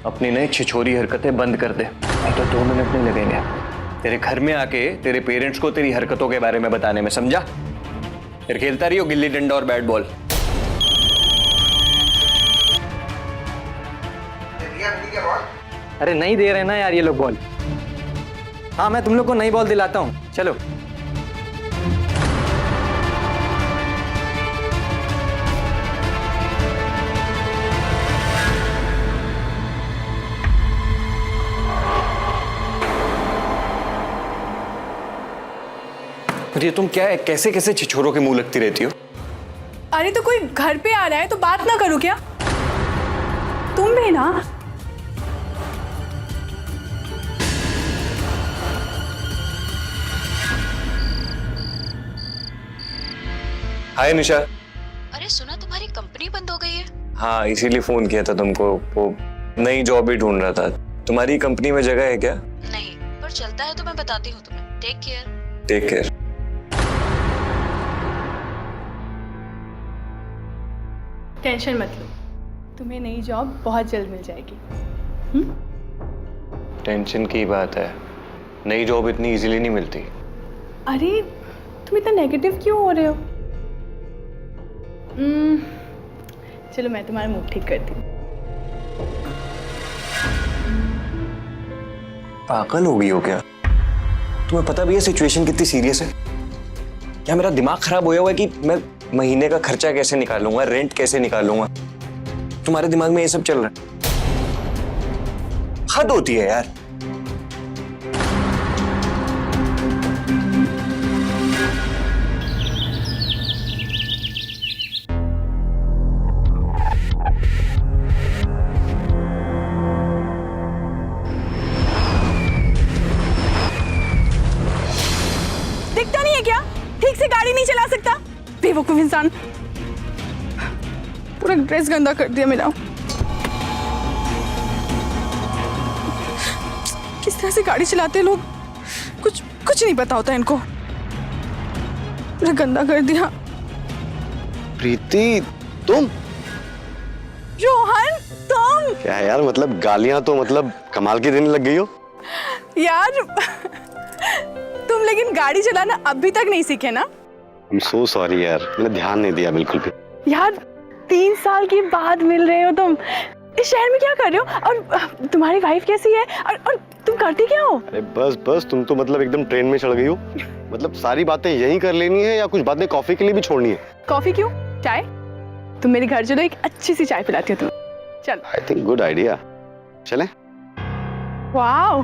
अपनी नई छिछोरी हरकतें बंद कर दे, नहीं तो 2 मिनट नहीं लगेंगे तेरे घर में आके तेरे पेरेंट्स को तेरी हरकतों के बारे में बताने में, समझा? फिर खेलता रही हो गिल्ली डंडा और बैट बॉल। अरे नहीं दे रहे ना यार ये लोग बॉल। हाँ मैं तुम लोग को नई बॉल दिलाता हूँ, चलो। ये तुम क्या है, कैसे कैसे छिछोरों के मुंह लगती रहती हो? अरे तो कोई घर पे आ रहा है तो बात ना करो क्या? तुम भी ना। हाय निशा। अरे सुना तुम्हारी कंपनी बंद हो गई है। हाँ, इसीलिए फोन किया था तुमको, वो नई जॉब ही ढूंढ रहा था। तुम्हारी कंपनी में जगह है क्या? नहीं, पर चलता है तो मैं बताती हूँ तुम्हें। Take care. Take care. Tension मत लो, तुम्हें नई जॉब बहुत जल्द मिल जाएगी। टेंशन की बात है, नई जॉब इतनी इजीली नहीं मिलती। अरे तुम इतना नेगेटिव क्यों हो रहे हो? चलो मैं तुम्हारा मूड ठीक करती हूँ। पागल हो गई हो क्या? तुम्हें पता भी है सिचुएशन कितनी सीरियस है? क्या मेरा दिमाग खराब होया हुआ है कि मैं महीने का खर्चा कैसे निकालूंगा, रेंट कैसे निकालूंगा? तुम्हारे दिमाग में ये सब चल रहा है? हद होती है यार। दिखता नहीं है क्या? ठीक से गाड़ी नहीं चला सकता? बेवकूफ इंसान, पूरा ड्रेस गंदा कर दिया मेरा। किस तरह से गाड़ी चलाते हैं लोग, कुछ नहीं पता होता इनको। पूरा गंदा कर दिया। प्रीति तुम? रोहन तुम? क्या है यार, मतलब गालियां तो मतलब कमाल की देने लग गई हो यार तुम लेकिन गाड़ी चलाना अभी तक नहीं सीखे ना? I'm so sorry यार, मैंने ध्यान नहीं दिया बिल्कुल भी। यार 3 साल के बाद मिल रहे हो तुम, इस शहर में क्या कर रहे हो? और तुम्हारी वाइफ कैसी है? और तुम करती क्या हो? अरे बस तुम तो मतलब एकदम ट्रेन में चढ़ गई हो। मतलब सारी बातें यहीं कर लेनी है या कुछ बातें कॉफी के लिए भी छोड़नी है? कॉफी क्यों, चाय? तुम मेरे घर चलो, एक अच्छी सी चाय पिलाती हो तुम। चल। आई थिंक गुड आइडिया, चलें? वाओ,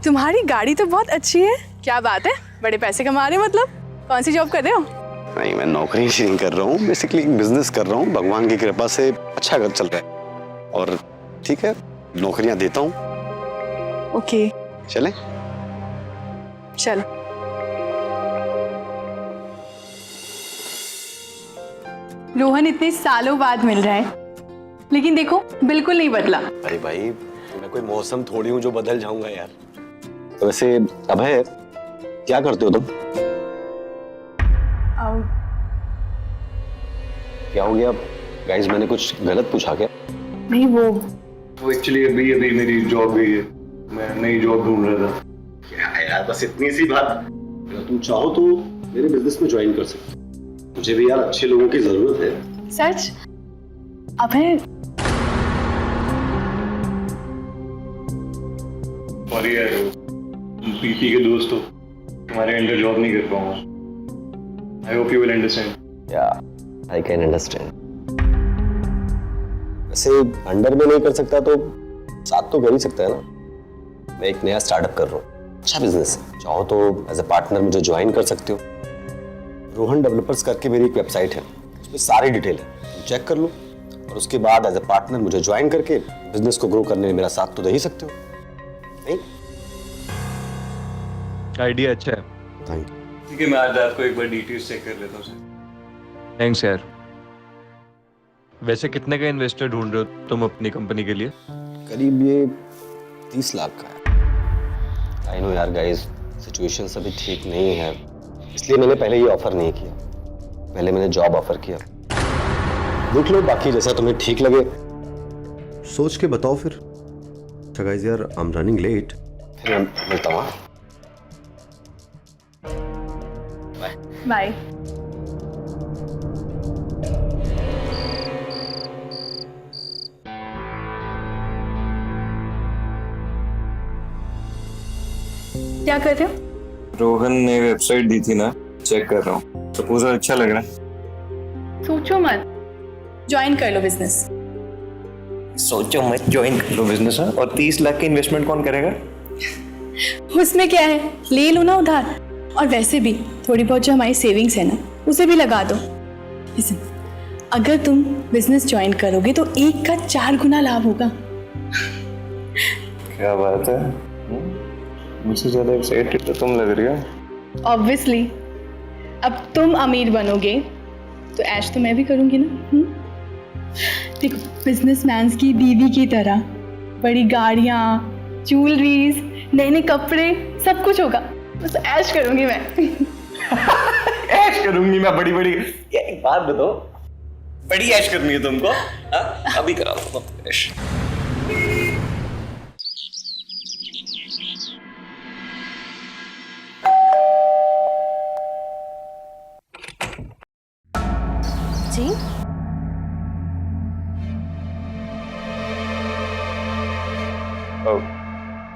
तुम्हारी गाड़ी तो बहुत अच्छी है। क्या बात है, बड़े पैसे कमा रहे हो। मतलब कौन सी जॉब कर रहे हो? नहीं, मैं नौकरी नहीं कर रहा हूँ, बेसिकली बिजनेस कर रहा हूँ। भगवान की कृपा से अच्छा घर चल रहा है और ठीक है, नौकरियां देता हूँ। ओके चलें? चल। रोहन इतने सालों बाद मिल रहा है, लेकिन देखो बिल्कुल नहीं बदला। अरे भाई, मैं कोई मौसम थोड़ी हूँ जो बदल जाऊंगा यार। तो वैसे अभय, क्या करते हो तुम? क्या हो गया गाइस, मैंने कुछ गलत पूछा क्या? नहीं, वो एक्चुअली अभी मेरी जॉब गई है, मैं नई जॉब ढूंढ रहा था। क्या यार, बस इतनी सी बात। अगर तुम चाहो तो मेरे बिजनेस में ज्वाइन कर सकते हो। मुझे भी यार अच्छे लोगों की जरूरत है। सच? अभय सॉरी यार, तुम प्रीति के दोस्त हो, तुम्हारे अंडर जॉब नहीं कर पाऊंगा। I hope you will understand. या आई कैन अंडरस्टैंड। वैसे अंडर में नहीं कर सकता तो साथ तो कर ही सकता है ना। मैं एक नया स्टार्टअप कर रहा हूँ, अच्छा बिजनेस है। चाहो तो एज ए पार्टनर मुझे ज्वाइन कर सकते हो। रोहन डेवलपर्स करके मेरी एक वेबसाइट है, उसमें सारी डिटेल है, तुम चेक कर लो और उसके बाद एज ए पार्टनर मुझे ज्वाइन करके बिजनेस को ग्रो करने में मेरा साथ तो दे ही सकते हो। नहीं? आइडिया अच्छा है। Thank you. ठीक है, मैं आज रात को एक बार डिटेल्स चेक कर लेता हूँ। थैंक्स यार। वैसे कितने का इन्वेस्टर ढूंढ रहे हो तुम अपनी कंपनी के लिए? करीब ये 30 लाख का है। आई नो यार गाइस, सिचुएशन अभी ठीक नहीं है, इसलिए मैंने पहले ये ऑफर नहीं किया। पहले मैंने जॉब ऑफर किया। देख लो, बाकी जैसा तुम्हें ठीक लगे सोच के बताओ फिर। अच्छा गाइस यार, आई एम रनिंग लेट, फिर मैं मिलता हूँ। बाय। क्या कर रहे हो? रोहन ने वेबसाइट दी थी ना, चेक कर रहा हूँ। प्रपोजल अच्छा लग रहा है। सोचो मत, ज्वाइन कर लो बिजनेस। सोचो मत, ज्वाइन कर लो बिजनेस है। और 30 लाख की इन्वेस्टमेंट कौन करेगा? उसमें क्या है, ले लो ना उधार। और वैसे भी थोड़ी बहुत जो हमारी सेविंग्स है ना, उसे भी लगा दो। लिसन, अगर तुम बिजनेस ज्वाइन करोगे तो 1 का 4 गुना लाभ होगा। क्या बात है, मुझसे ज्यादा एक्साइटेड तो तुम लग रही हो। ऑब्वियसली, अब तुम अमीर बनोगे तो ऐश तो मैं भी करूंगी ना। देखो, बिजनेसमैन की बीवी की तरह बड़ी गाड़ियाँ, ज्वेलरीज, नए नए कपड़े, सब कुछ होगा। बस ऐश करूंगी मैं। ऐश करूंगी मैं, बड़ी बड़ी। एक बात बताओ, बड़ी ऐश करनी है तुमको? अभी करा दो ऐश। जी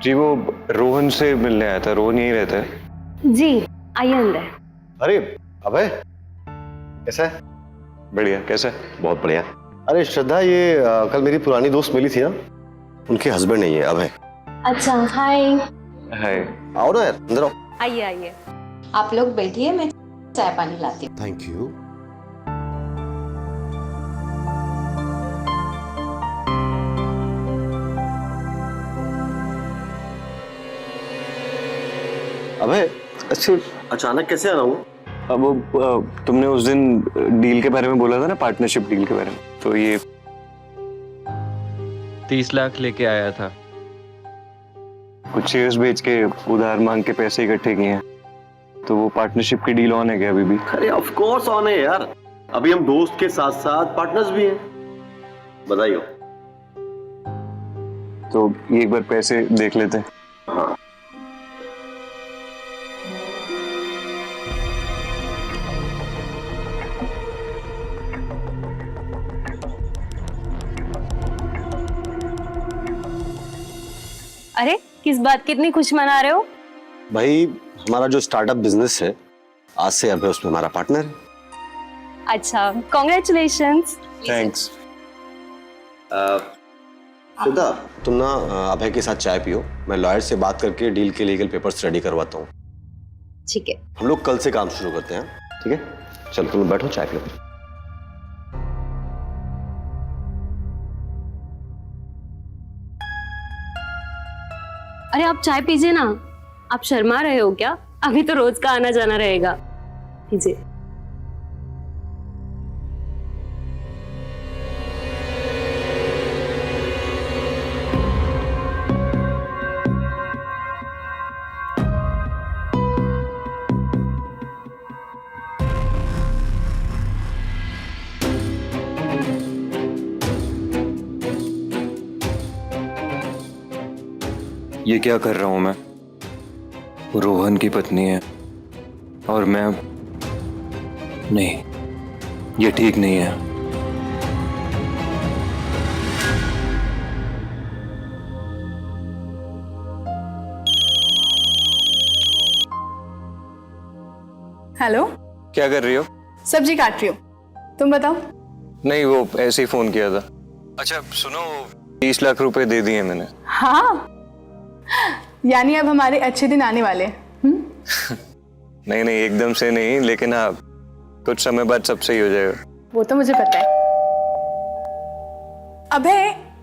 जी वो रोहन से मिलने आया था। रोहन यहीं रहता है? जी, आइए अंदर। अरे अभय, कैसा है? बढ़िया। कैसा है? बहुत बढ़िया। अरे श्रद्धा, ये कल मेरी पुरानी दोस्त मिली थी ना, उनके हस्बैंड है ये अभय। अच्छा, हाय। हाय। आओ ना यार, अंदर आओ। आइए आइए, आप लोग बैठिए, मैं चाय पानी लाती हूँ। Thank you. अबे अच्छा, अचानक कैसे आना हुआ? अब वो तुमने उस दिन डील के बारे में बोला था ना, पार्टनरशिप डील के बारे में, तो ये 30 लाख लेके आया था। कुछ शेयर्स बेच के उधार मांग के पैसे इकट्ठे किए हैं, तो वो पार्टनरशिप की डील ऑन है क्या अभी भी? अरे ऑफ कोर्स ऑन है यार, अभी हम दोस्त के साथ साथ पार्टनर्स भी हैं। बधाई हो। तो एक बार पैसे देख लेते हैं। हाँ। अरे किस बात की इतनी खुशी मना रहे हो? भाई, हमारा जो स्टार्टअप बिजनेस है, आज से अभय उसमें हमारा पार्टनर है। अच्छा, कॉन्ग्रेचुलेशंस। थैंक्स। सुधा, तुम ना अभय के साथ चाय पियो, मैं लॉयर से बात करके डील के लीगल पेपर्स रेडी करवाता हूँ। ठीक है। हम लोग कल से काम शुरू करते हैं, ठीक है? चलो तुम बैठो, चाय पियो। अरे आप चाय पीजिए ना, आप शर्मा रहे हो क्या? अभी तो रोज का आना जाना रहेगा, पीजिए। ये क्या कर रहा हूं मैं? वो रोहन की पत्नी है और मैं नहीं, ये ठीक नहीं है। हेलो, क्या कर रही हो? सब्जी काट रही हूँ। तुम बताओ। नहीं, वो ऐसे ही फोन किया था। अच्छा सुनो, 30 लाख रुपए दे दिए मैंने। हाँ, यानी अब हमारे अच्छे दिन आने वाले हैं। नहीं नहीं, एकदम से नहीं, लेकिन हाँ कुछ समय बाद सब सही हो जाएगा। वो तो मुझे पता है। अबे,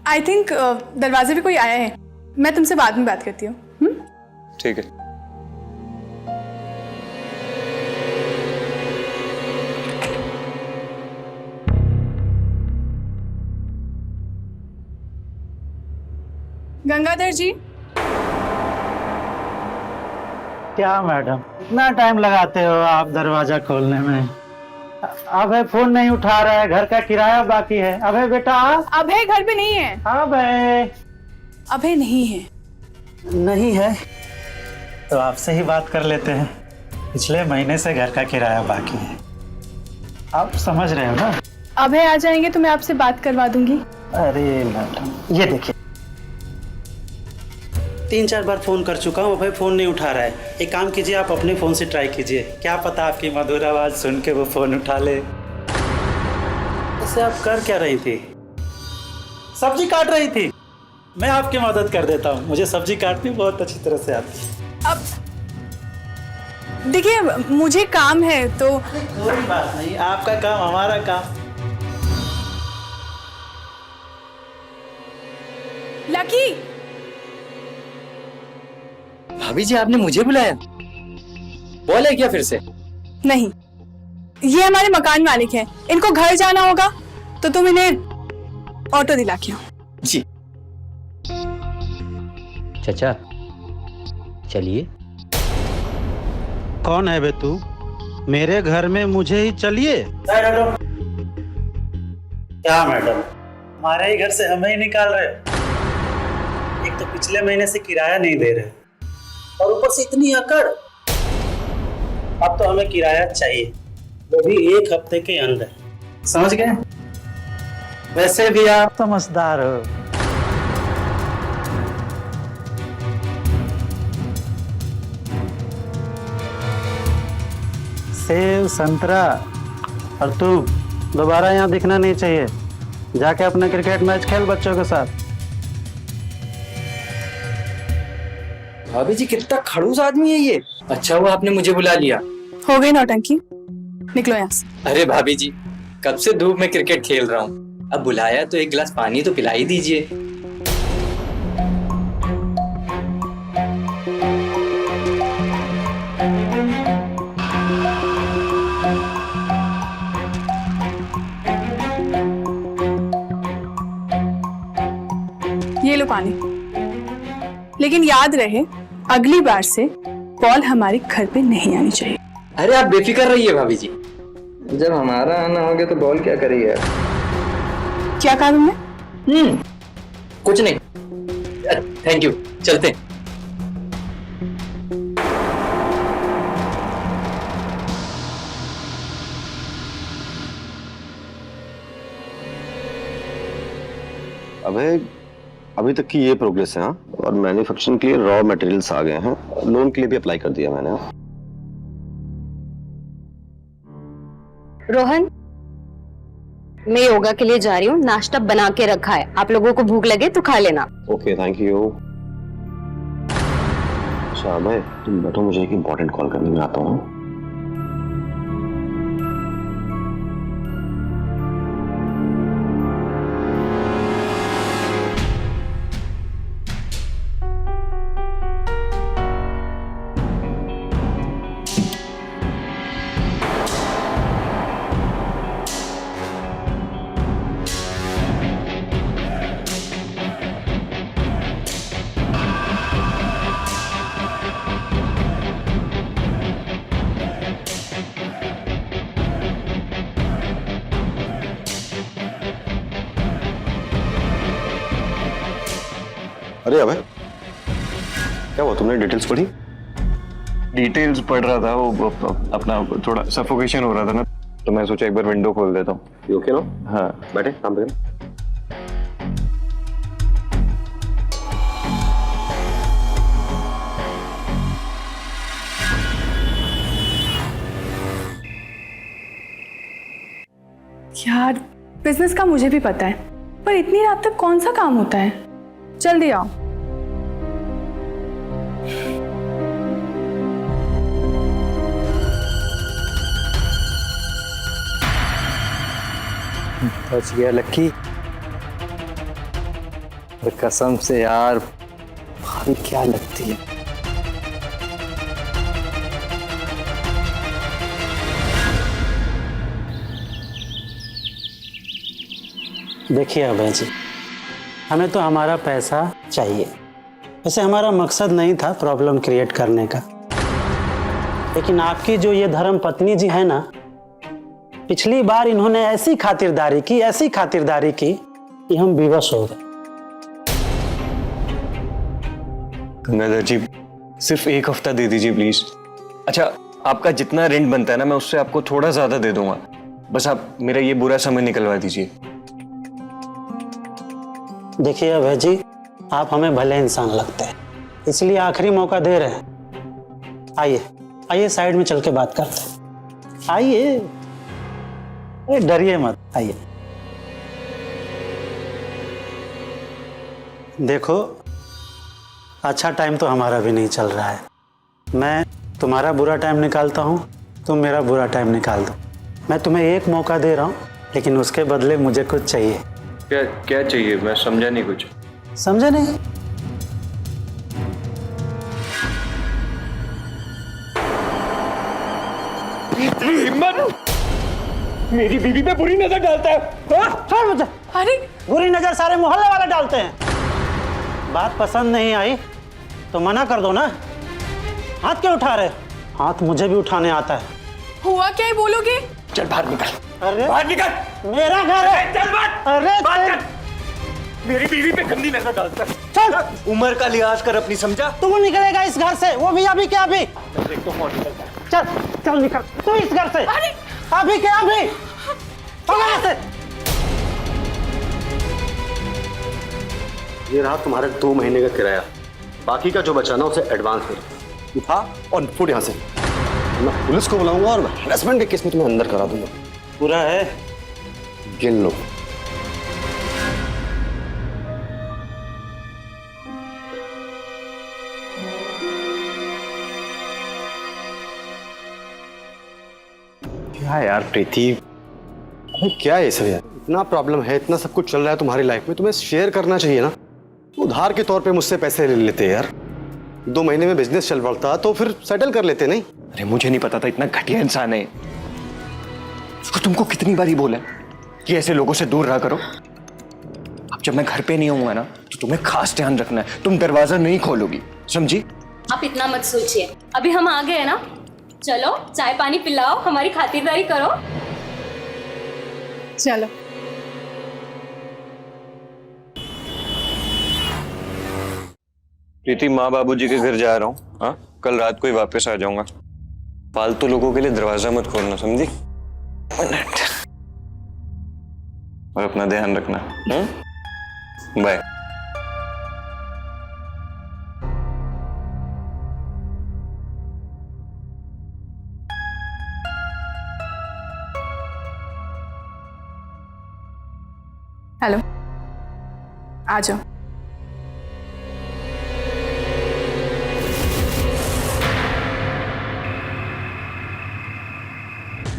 आई थिंक दरवाजे पे कोई आया है, मैं तुमसे बाद में बात करती हूँ। ठीक है। गंगाधर जी। क्या मैडम, इतना टाइम लगाते हो आप दरवाजा खोलने में? अभय फोन नहीं उठा रहा है, घर का किराया बाकी है। अभय बेटा। अभय घर पे नहीं है। अभय। अभय नहीं है। नहीं है तो आपसे ही बात कर लेते हैं। पिछले महीने से घर का किराया बाकी है, आप समझ रहे हो ना? अभय आ जाएंगे तो मैं आपसे बात करवा दूंगी। अरे मैडम, ये देखिए 3-4 बार फोन कर चुका हूँ, अभय फोन नहीं उठा रहा है। एक काम कीजिए, आप अपने फोन से ट्राई कीजिए, क्या पता आपकी मधुर आवाज सुन के वो फोन उठा ले। वैसे आप कर क्या रही थी? सब्जी काट रही थी। मैं आपकी मदद कर देता हूँ, मुझे सब्जी काटनी बहुत अच्छी तरह से आती है। अब देखिए, मुझे काम है तो। कोई बात नहीं, आपका काम हमारा काम। लकी। भाभी जी, आपने मुझे बुलाया? बोले क्या फिर से? नहीं, ये हमारे मकान मालिक हैं, इनको घर जाना होगा तो तुम इन्हें ऑटो दिला के आओ। जी चाचा चलिए। कौन है बे तू? मेरे घर में मुझे ही चलिए। क्या मैडम, हमारे ही घर से हमें ही निकाल रहे हो? एक तो पिछले महीने से किराया नहीं दे रहे और ऊपर से इतनी अकड़। अब तो हमें किराया चाहिए, वो भी 1 हफ्ते के अंदर। समझ गए? वैसे भी आप समझदार हो। सेब, संतरा, और तू दोबारा यहाँ दिखना नहीं चाहिए। जाके अपना क्रिकेट मैच खेल बच्चों के साथ। भाभी जी कितना खड़ूस आदमी है ये। अच्छा हुआ आपने मुझे बुला लिया। हो गई नौटंकी, निकलो यहाँ से। अरे भाभी जी, कब से धूप में क्रिकेट खेल रहा हूँ, अब बुलाया तो 1 गिलास पानी तो पिला ही दीजिए। ये लो पानी, लेकिन याद रहे अगली बार से बॉल हमारे घर पे नहीं आनी चाहिए। अरे आप बेफिक्र रहिए भाभी जी, जब हमारा आना हो गया तो बॉल क्या करेगी। क्या कहा तुमने? कुछ नहीं, थैंक यू, चलते हैं। अभी तक की ये प्रोग्रेस है। हाँ, और मैन्युफैक्चरिंग के लिए रॉ मटेरियल्स आ गए हैं, लोन के लिए भी अप्लाई कर दिया मैंने। रोहन, मैं योगा के लिए जा रही हूँ, नाश्ता बना के रखा है, आप लोगों को भूख लगे तो खा लेना। Okay, thank you. अच्छा अभय, तुम बैठो, मुझे एक इम्पोर्टेंट कॉल करने में आता हूँ। अरे अबे, क्या हुआ? तुमने डिटेल्स पढ़ी? डिटेल्स पढ़ रहा था, वो अपना थोड़ा सफोकेशन हो रहा था ना, तो मैं सोचा एक बार विंडो खोल देता हूँ। ओके ना? हाँ बैठे, काम करें। यार बिजनेस का मुझे भी पता है, पर इतनी रात तक कौन सा काम होता है? जल्दी आओ। बच गया लक्की। और कसम से यार, भाभी क्या लगती है। देखिए अभय जी, हमें तो हमारा पैसा चाहिए। वैसे हमारा मकसद नहीं था प्रॉब्लम क्रिएट करने का, लेकिन आपकी जो ये धर्म पत्नी जी है ना, पिछली बार इन्होंने ऐसी खातिरदारी की कि हम विवश हो गए। गंगाधर जी, सिर्फ 1 हफ्ता दे दीजिए प्लीज। अच्छा, आपका जितना रेंट बनता है ना, मैं उससे आपको थोड़ा ज्यादा दे दूंगा। बस आप मेरा ये बुरा समय निकलवा दीजिए। देखिए अभय जी, आप हमें भले इंसान लगते हैं, इसलिए आखिरी मौका दे रहे हैं। आइए साइड में चल के बात करते हैं। आइए, डरिए मत, आइए। देखो, अच्छा टाइम तो हमारा भी नहीं चल रहा है। मैं तुम्हारा बुरा टाइम निकालता हूँ, तुम मेरा बुरा टाइम निकाल दो। मैं तुम्हें 1 मौका दे रहा हूँ, लेकिन उसके बदले मुझे कुछ चाहिए। क्या चाहिए? मैं समझा नहीं कुछ। समझे नहीं? हिम्मत! मेरी बीवी पे बुरी नजर डालता है। छोड़ मुझे। अरे बुरी नजर सारे मोहल्ले वाले डालते हैं। बात पसंद नहीं आई तो मना कर दो ना। हाथ क्यों उठा रहे? हाथ मुझे भी उठाने आता है। हुआ क्या है बोलोगे? चल बाहर निकल। अरे बाहर निकल। मेरा घर है। चल बाहर। अरे मेरी बीवी पे गंदी नजर डालता है। चल उम्र का लिहाज कर अपनी, समझा? तू निकलेगा इस घर से, वो भी अभी के अभी। देख तो कौन निकलता है। चल चल निकल तू इस घर से। अभी के अभी। से ये रहा तुम्हारे 2 महीने का किराया, बाकी का जो बचा ना उसे एडवांस दे। उठा और फुट यहाँ से, मैं पुलिस को बुलाऊंगा और हैरेसमेंट के केस में तुम्हें अंदर करा दूंगा। पूरा है? गिन लो। क्या यार प्रीति, अबे क्या है सब यार? इतना प्रॉब्लम है, इतना सब कुछ चल रहा है तुम्हारी लाइफ में, तुम्हें शेयर करना चाहिए ना। उधार के तौर पे मुझसे पैसे ले लेते यार। 2 महीने में बिजनेस चल पड़ता तो फिर सेटल कर लेते नहीं? अरे मुझे नहीं पता था इतना घटिया इंसान है। उसको तुमको कितनी बार ही बोला कि ऐसे लोगों से दूर रहा करो। अब जब मैं घर पे नहीं होऊंगा ना तो तुम्हें खास ध्यान रखना है, तुम दरवाजा नहीं खोलोगी, समझी? आप इतना मत सोचिए, अभी हम आ गए हैं ना। चलो चाय पानी पिलाओ, हमारी खातिरदारी करो। चलो प्रीति, माँ बाबूजी के घर जा रहा हूँ। हाँ, कल रात को ही वापस आ जाऊंगा। फालतू लोगों के लिए दरवाजा मत खोलना, समझी? और अपना ध्यान रखना। बाय। हेलो, आ जाओ।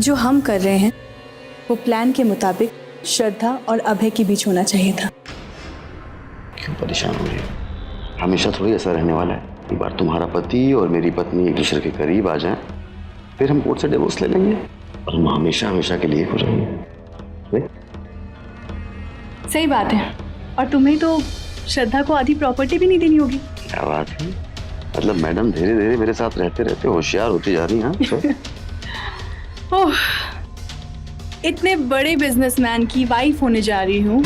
जो हम कर रहे हैं वो प्लान के मुताबिक श्रद्धा और अभय के बीच होना चाहिए था। क्यों परेशान हो रही हो? हमेशा थोड़ी ऐसा रहने वाला है। एक बार तुम्हारा पति और मेरी पत्नी एक दूसरे के करीब आ जाएं, फिर हम कोर्ट से डिवोर्स ले लेंगे और हम हमेशा हमेशा के लिए हो जाएंगे। सही बात है। और तुम्हें तो श्रद्धा को आधी प्रॉपर्टी भी नहीं देनी होगी। क्या बात है, मतलब मैडम धीरे धीरे मेरे साथ रहते रहते होशियार होती जा रही हैं। ओह, इतने बड़े बिजनेसमैन की वाइफ होने जा रही हूँ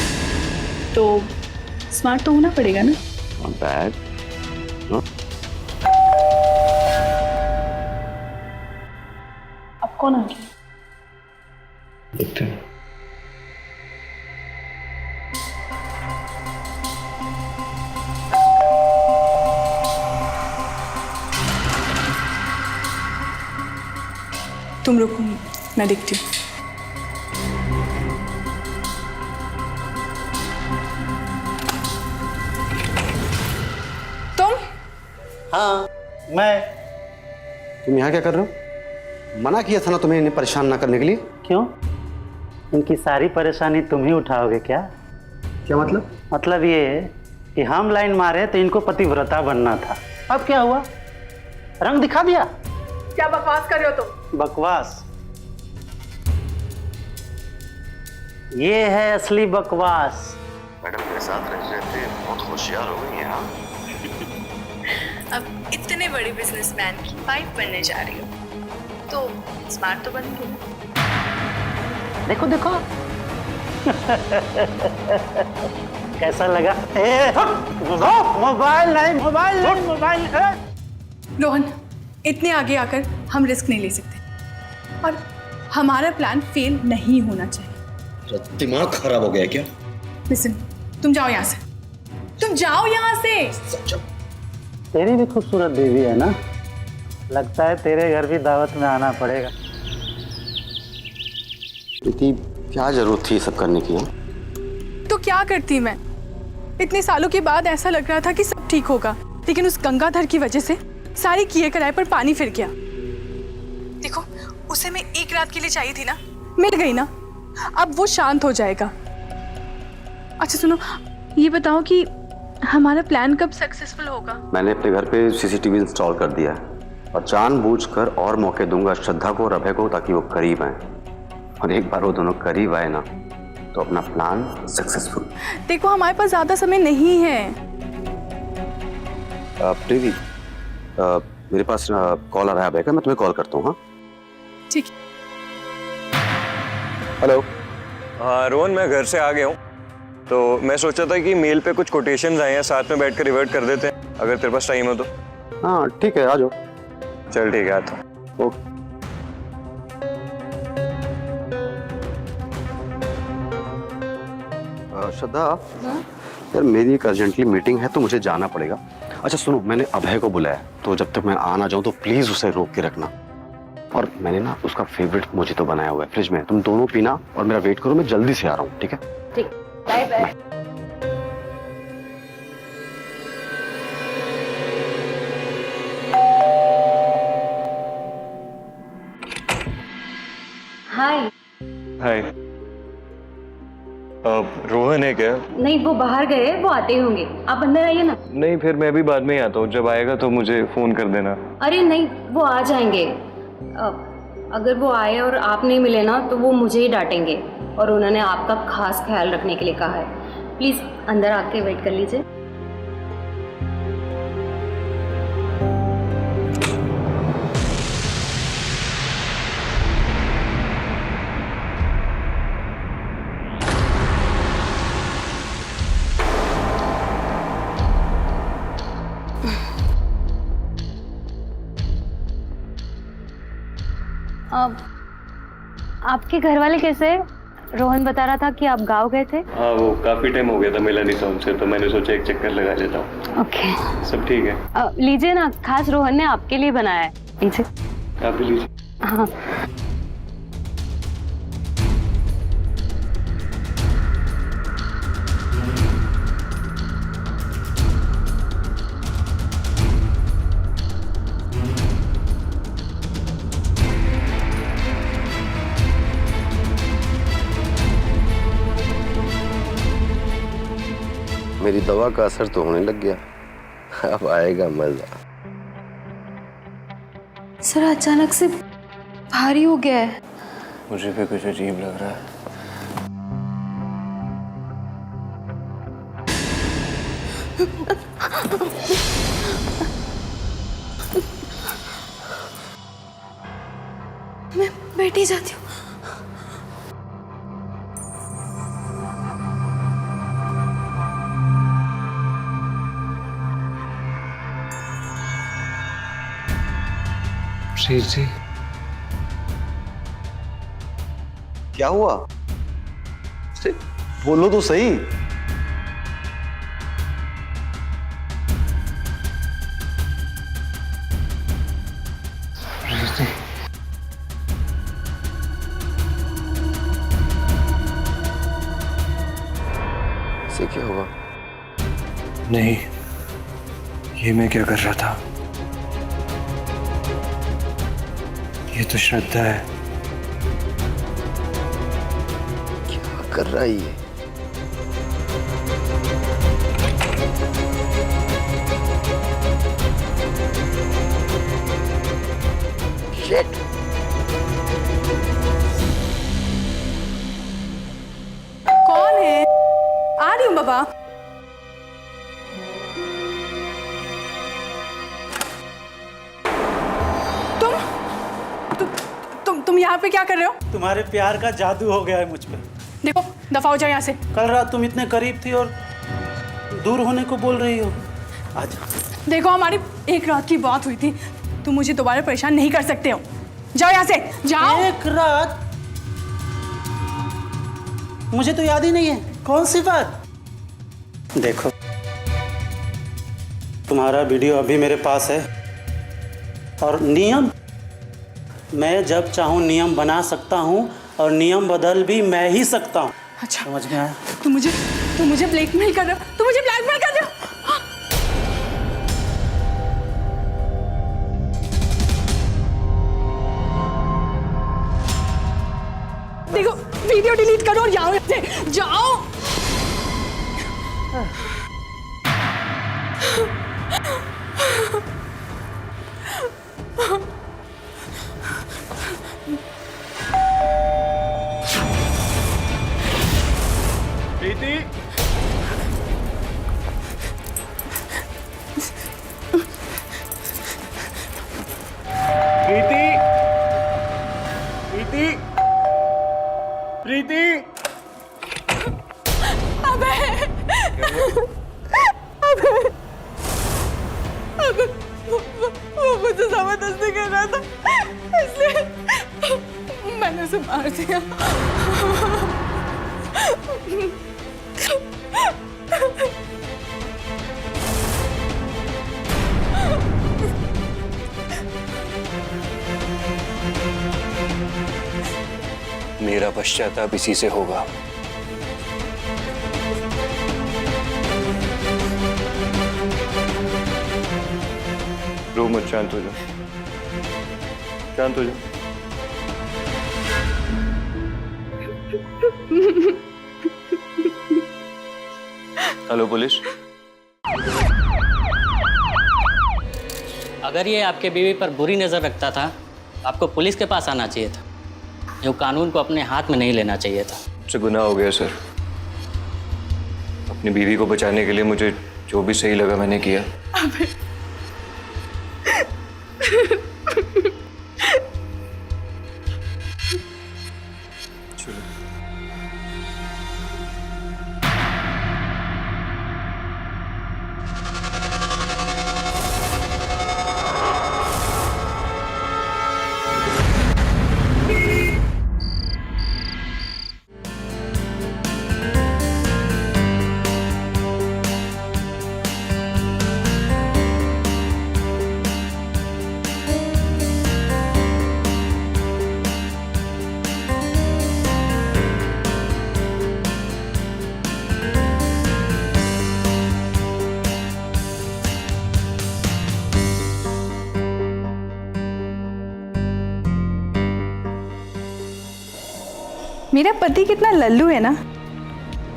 तो स्मार्ट तो होना पड़ेगा ना। Not bad. No? अब कौन आ गया? देखते हैं। तुम रुको, मैं देखती हूँ। तुम? हाँ, मैं। तुम यहाँ क्या कर रहे हो? मना किया था ना तुम्हें इन्हें परेशान ना करने के लिए। क्यों? इनकी सारी परेशानी तुम ही उठाओगे क्या? क्या मतलब? मतलब ये है कि हम लाइन मारे तो इनको पतिव्रता बनना था। अब क्या हुआ? रंग दिखा दिया। क्या बकवास कर रहे हो तुम? बकवास? ये है असली बकवास। मैडम मेरे साथ रहते बहुत होशियार हो गई हैं। हाँ, अब इतने बड़े बिजनेसमैन की वाइफ बनने जा रही हो तो स्मार्ट तो बनोगे ना। देखो देखो कैसा लगा? मोबाइल नहीं, मोबाइल नहीं, मोबाइल नहीं। रोहन, इतने आगे आकर हम रिस्क नहीं ले सकते और हमारा प्लान फेल नहीं होना चाहिए। दिमाग खराब हो गया क्या? लिसन, तुम जाओ यहाँ से, तुम जाओ यहाँ से। तेरी भी खूबसूरत बीवी है ना, लगता है तेरे घर भी दावत में आना पड़ेगा। प्रीति, क्या जरूरत थी सब करने की? तो क्या करती मैं? इतने सालों के बाद ऐसा लग रहा था कि सब ठीक होगा, लेकिन उस गंगाधर की वजह से सारी किए कराए पर पानी फिर गया। देखो, उसे मैं एक रात के लिए चाहिए थी ना, मिल गई ना, अब वो शांत हो जाएगा। अच्छा सुनो, ये बताओ कि हमारा प्लान कब सक्सेसफुल होगा? मैंने अपने घर पे सीसीटीवी इंस्टॉल कर दिया है और जानबूझकर और मौके दूंगा श्रद्धा को और अभय को ताकि वो करीब आए। और एक बार वो दोनों करीब आए ना तो अपना प्लान सक्सेसफुल। देखो हमारे पास ज्यादा समय नहीं है। प्रीति, मेरे पास कॉल आ रहा है अभय का, मैं तुम्हें कॉल करता हूँ। हाँ ठीक। हेलो। हाँ रोहन, मैं घर से आ गया हूँ, तो मैं सोचा था कि मेल पे कुछ कोटेशंस आए हैं, साथ में बैठ कर रिवर्ट कर देते हैं, अगर तेरे पास टाइम हो तो। हाँ ठीक है, आ जाओ। चल ठीक है, आता हूँ। ओके। श्रद्धा, यार मेरी एक अर्जेंटली मीटिंग है तो मुझे जाना पड़ेगा। अच्छा सुनो, मैंने अभय को बुलाया, तो जब तक मैं आ ना जाऊं तो प्लीज उसे रोक के रखना। और मैंने ना उसका फेवरेट मोजितो बनाया हुआ है फ्रिज में, तुम दोनों पीना और मेरा वेट करो, मैं जल्दी से आ रहा हूँ। ठीक है? ठीक, बाय बाय। हाय। हाय। रोहन है क्या? नहीं, वो बाहर गए, वो आते ही होंगे, आप अंदर आइए ना। नहीं, फिर मैं भी बाद में ही आता हूँ, जब आएगा तो मुझे फोन कर देना। अरे नहीं, वो आ जाएंगे। अगर वो आए और आप नहीं मिले ना तो वो मुझे ही डांटेंगे, और उन्होंने आपका खास ख्याल रखने के लिए कहा है। प्लीज अंदर आके वेट कर लीजिए। आपके घर वाले कैसे? रोहन बता रहा था कि आप गाँव गए थे। हाँ, वो काफी टाइम हो गया था, मिला नहीं था उनसे, तो मैंने सोचा एक चक्कर लगा लेता हूँ। ओके, सब ठीक है? लीजिए ना, खास रोहन ने आपके लिए बनाया है। लीजिए। आप भी लीजिए। हाँ। मेरी दवा का असर तो होने लग गया, अब आएगा मजा। सर अचानक से भारी हो गया है। मुझे भी कुछ अजीब लग रहा है। मैं बैठी जाती हूँ। प्रीति, क्या हुआ? बोलो तो सही। प्रीति, इसे क्या हुआ? नहीं, ये मैं क्या कर रहा था? ये तो श्रद्धा है। क्या कर रहा है ये? Shit. कौन है? आ रही हूँ बाबा। तुम यहाँ पे क्या कर रहे हो? तुम्हारे प्यार का जादू हो गया है मुझ पे। देखो, दफा हो जाओ यहाँ से। कल रात तुम इतने करीब थी और दूर होने को बोल रही हो। आज देखो, हमारी एक रात की बात हुई थी, तुम मुझे दोबारा परेशान नहीं कर सकते हो। जाओ यहाँ से, जाओ। एक रात? मुझे तो याद ही नहीं है, कौन सी बात? देखो, तुम्हारा वीडियो अभी मेरे पास है, और नियम, मैं जब चाहूँ नियम बना सकता हूँ और नियम बदल भी मैं ही सकता हूँ। अच्छा, समझ में आया? तुम मुझे ब्लैकमेल कर रहे हो? तुम मुझे ब्लैकमेल कर रहे हो? देखो, वीडियो डिलीट करो और जाओ यहाँ से, जाओ। मुझसे जबरदस्ती कर रहा था, इसलिए मैंने उसे मार दिया। मेरा पश्चाताप इसी से होगा। रो मत, शांत हो जाओ, शांत हो जाओ। Hello police. अगर ये आपके बीवी पर बुरी नज़र रखता था, आपको पुलिस के पास आना चाहिए था। ये कानून को अपने हाथ में नहीं लेना चाहिए था। मुझसे गुनाह हो गया सर। अपनी बीवी को बचाने के लिए मुझे जो भी सही लगा मैंने किया। मेरा पति कितना लल्लू है ना,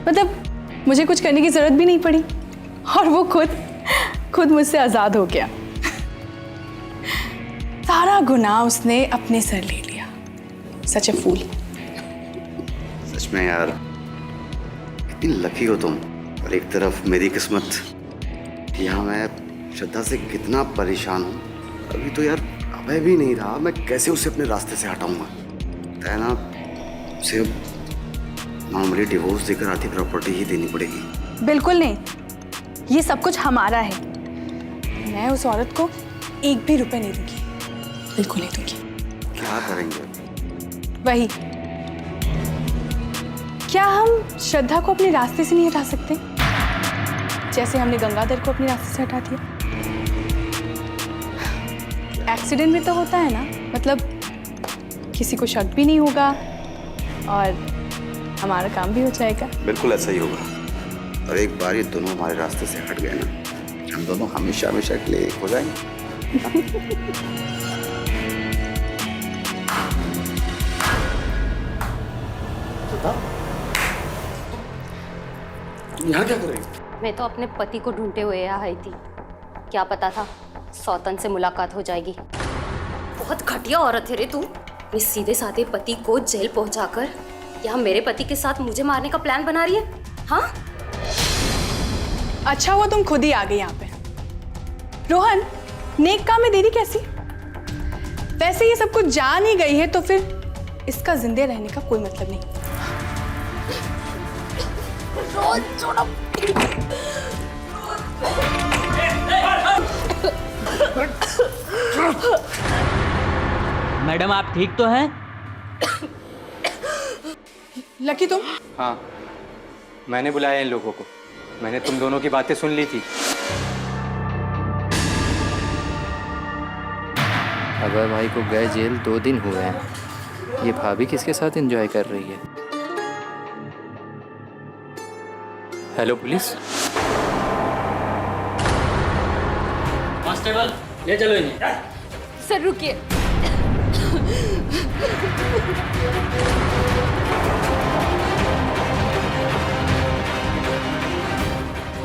मतलब मुझे कुछ करने की जरूरत भी नहीं पड़ी और वो खुद मुझसे आजाद हो गया। सारा गुनाह उसने अपने सर ले लिया। सच ए फूल। सच में यार, कितनी लकी हो तुम। और एक तरफ मेरी किस्मत, यहाँ मैं श्रद्धा से कितना परेशान हूँ। अभी तो यार अभय भी नहीं रहा, मैं कैसे उसे अपने रास्ते से हटाऊंगा। है ना, उसे नॉर्मली डिवोर्स देकर आधी प्रॉपर्टी ही देनी पड़ेगी। बिल्कुल नहीं, ये सब कुछ हमारा है। मैं उस औरत को एक भी रुपए नहीं दूंगी, बिल्कुल नहीं दूंगी। क्या करेंगे? वही, क्या हम श्रद्धा को अपने रास्ते से नहीं हटा सकते, जैसे हमने गंगाधर को अपने रास्ते से हटा दिया? एक्सीडेंट भी तो होता है ना, मतलब किसी को शक भी नहीं होगा और हमारा काम भी हो जाएगा। बिल्कुल ऐसा ही होगा। और एक बार ये दोनों हमारे रास्ते से हट गए ना, हम दोनों हमेशा हमेशा के लिए एक हो जाएंगे। तुम यहाँ क्या कर रही हो? मैं तो अपने पति को ढूंढते हुए यहाँ आई थी। क्या पता था सौतन से मुलाकात हो जाएगी। बहुत घटिया औरत है रे तू। अपने सीधे साधे पति को जेल पहुंचाकर यहाँ मेरे पति के साथ मुझे मारने का प्लान बना रही है। हाँ, अच्छा हुआ तुम खुद ही आ गई यहाँ पे। रोहन, नेक काम में देरी कैसी? वैसे ये सब कुछ जान ही गई है तो फिर इसका जिंदे रहने का कोई मतलब नहीं। मैडम आप ठीक तो हैं? लकी तुम? हाँ, मैंने बुलाया इन लोगों को। मैंने तुम दोनों की बातें सुन ली थी। अभय भाई को गए जेल 2 दिन हुए हैं। ये भाभी किसके साथ एंजॉय कर रही है? Hello police. कांस्टेबल ले चलो इन्हें। सर रुकिए।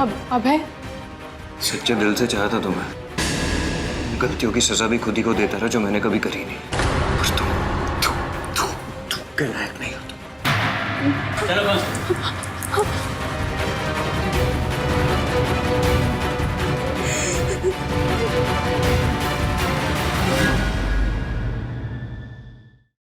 अब अभय, सच्चे दिल से चाहता तुम्हें। गलतियों की सजा भी खुद ही को देता रहा जो मैंने कभी करी नहीं। और तुम के लायक नहीं हो तुम। चलो बस।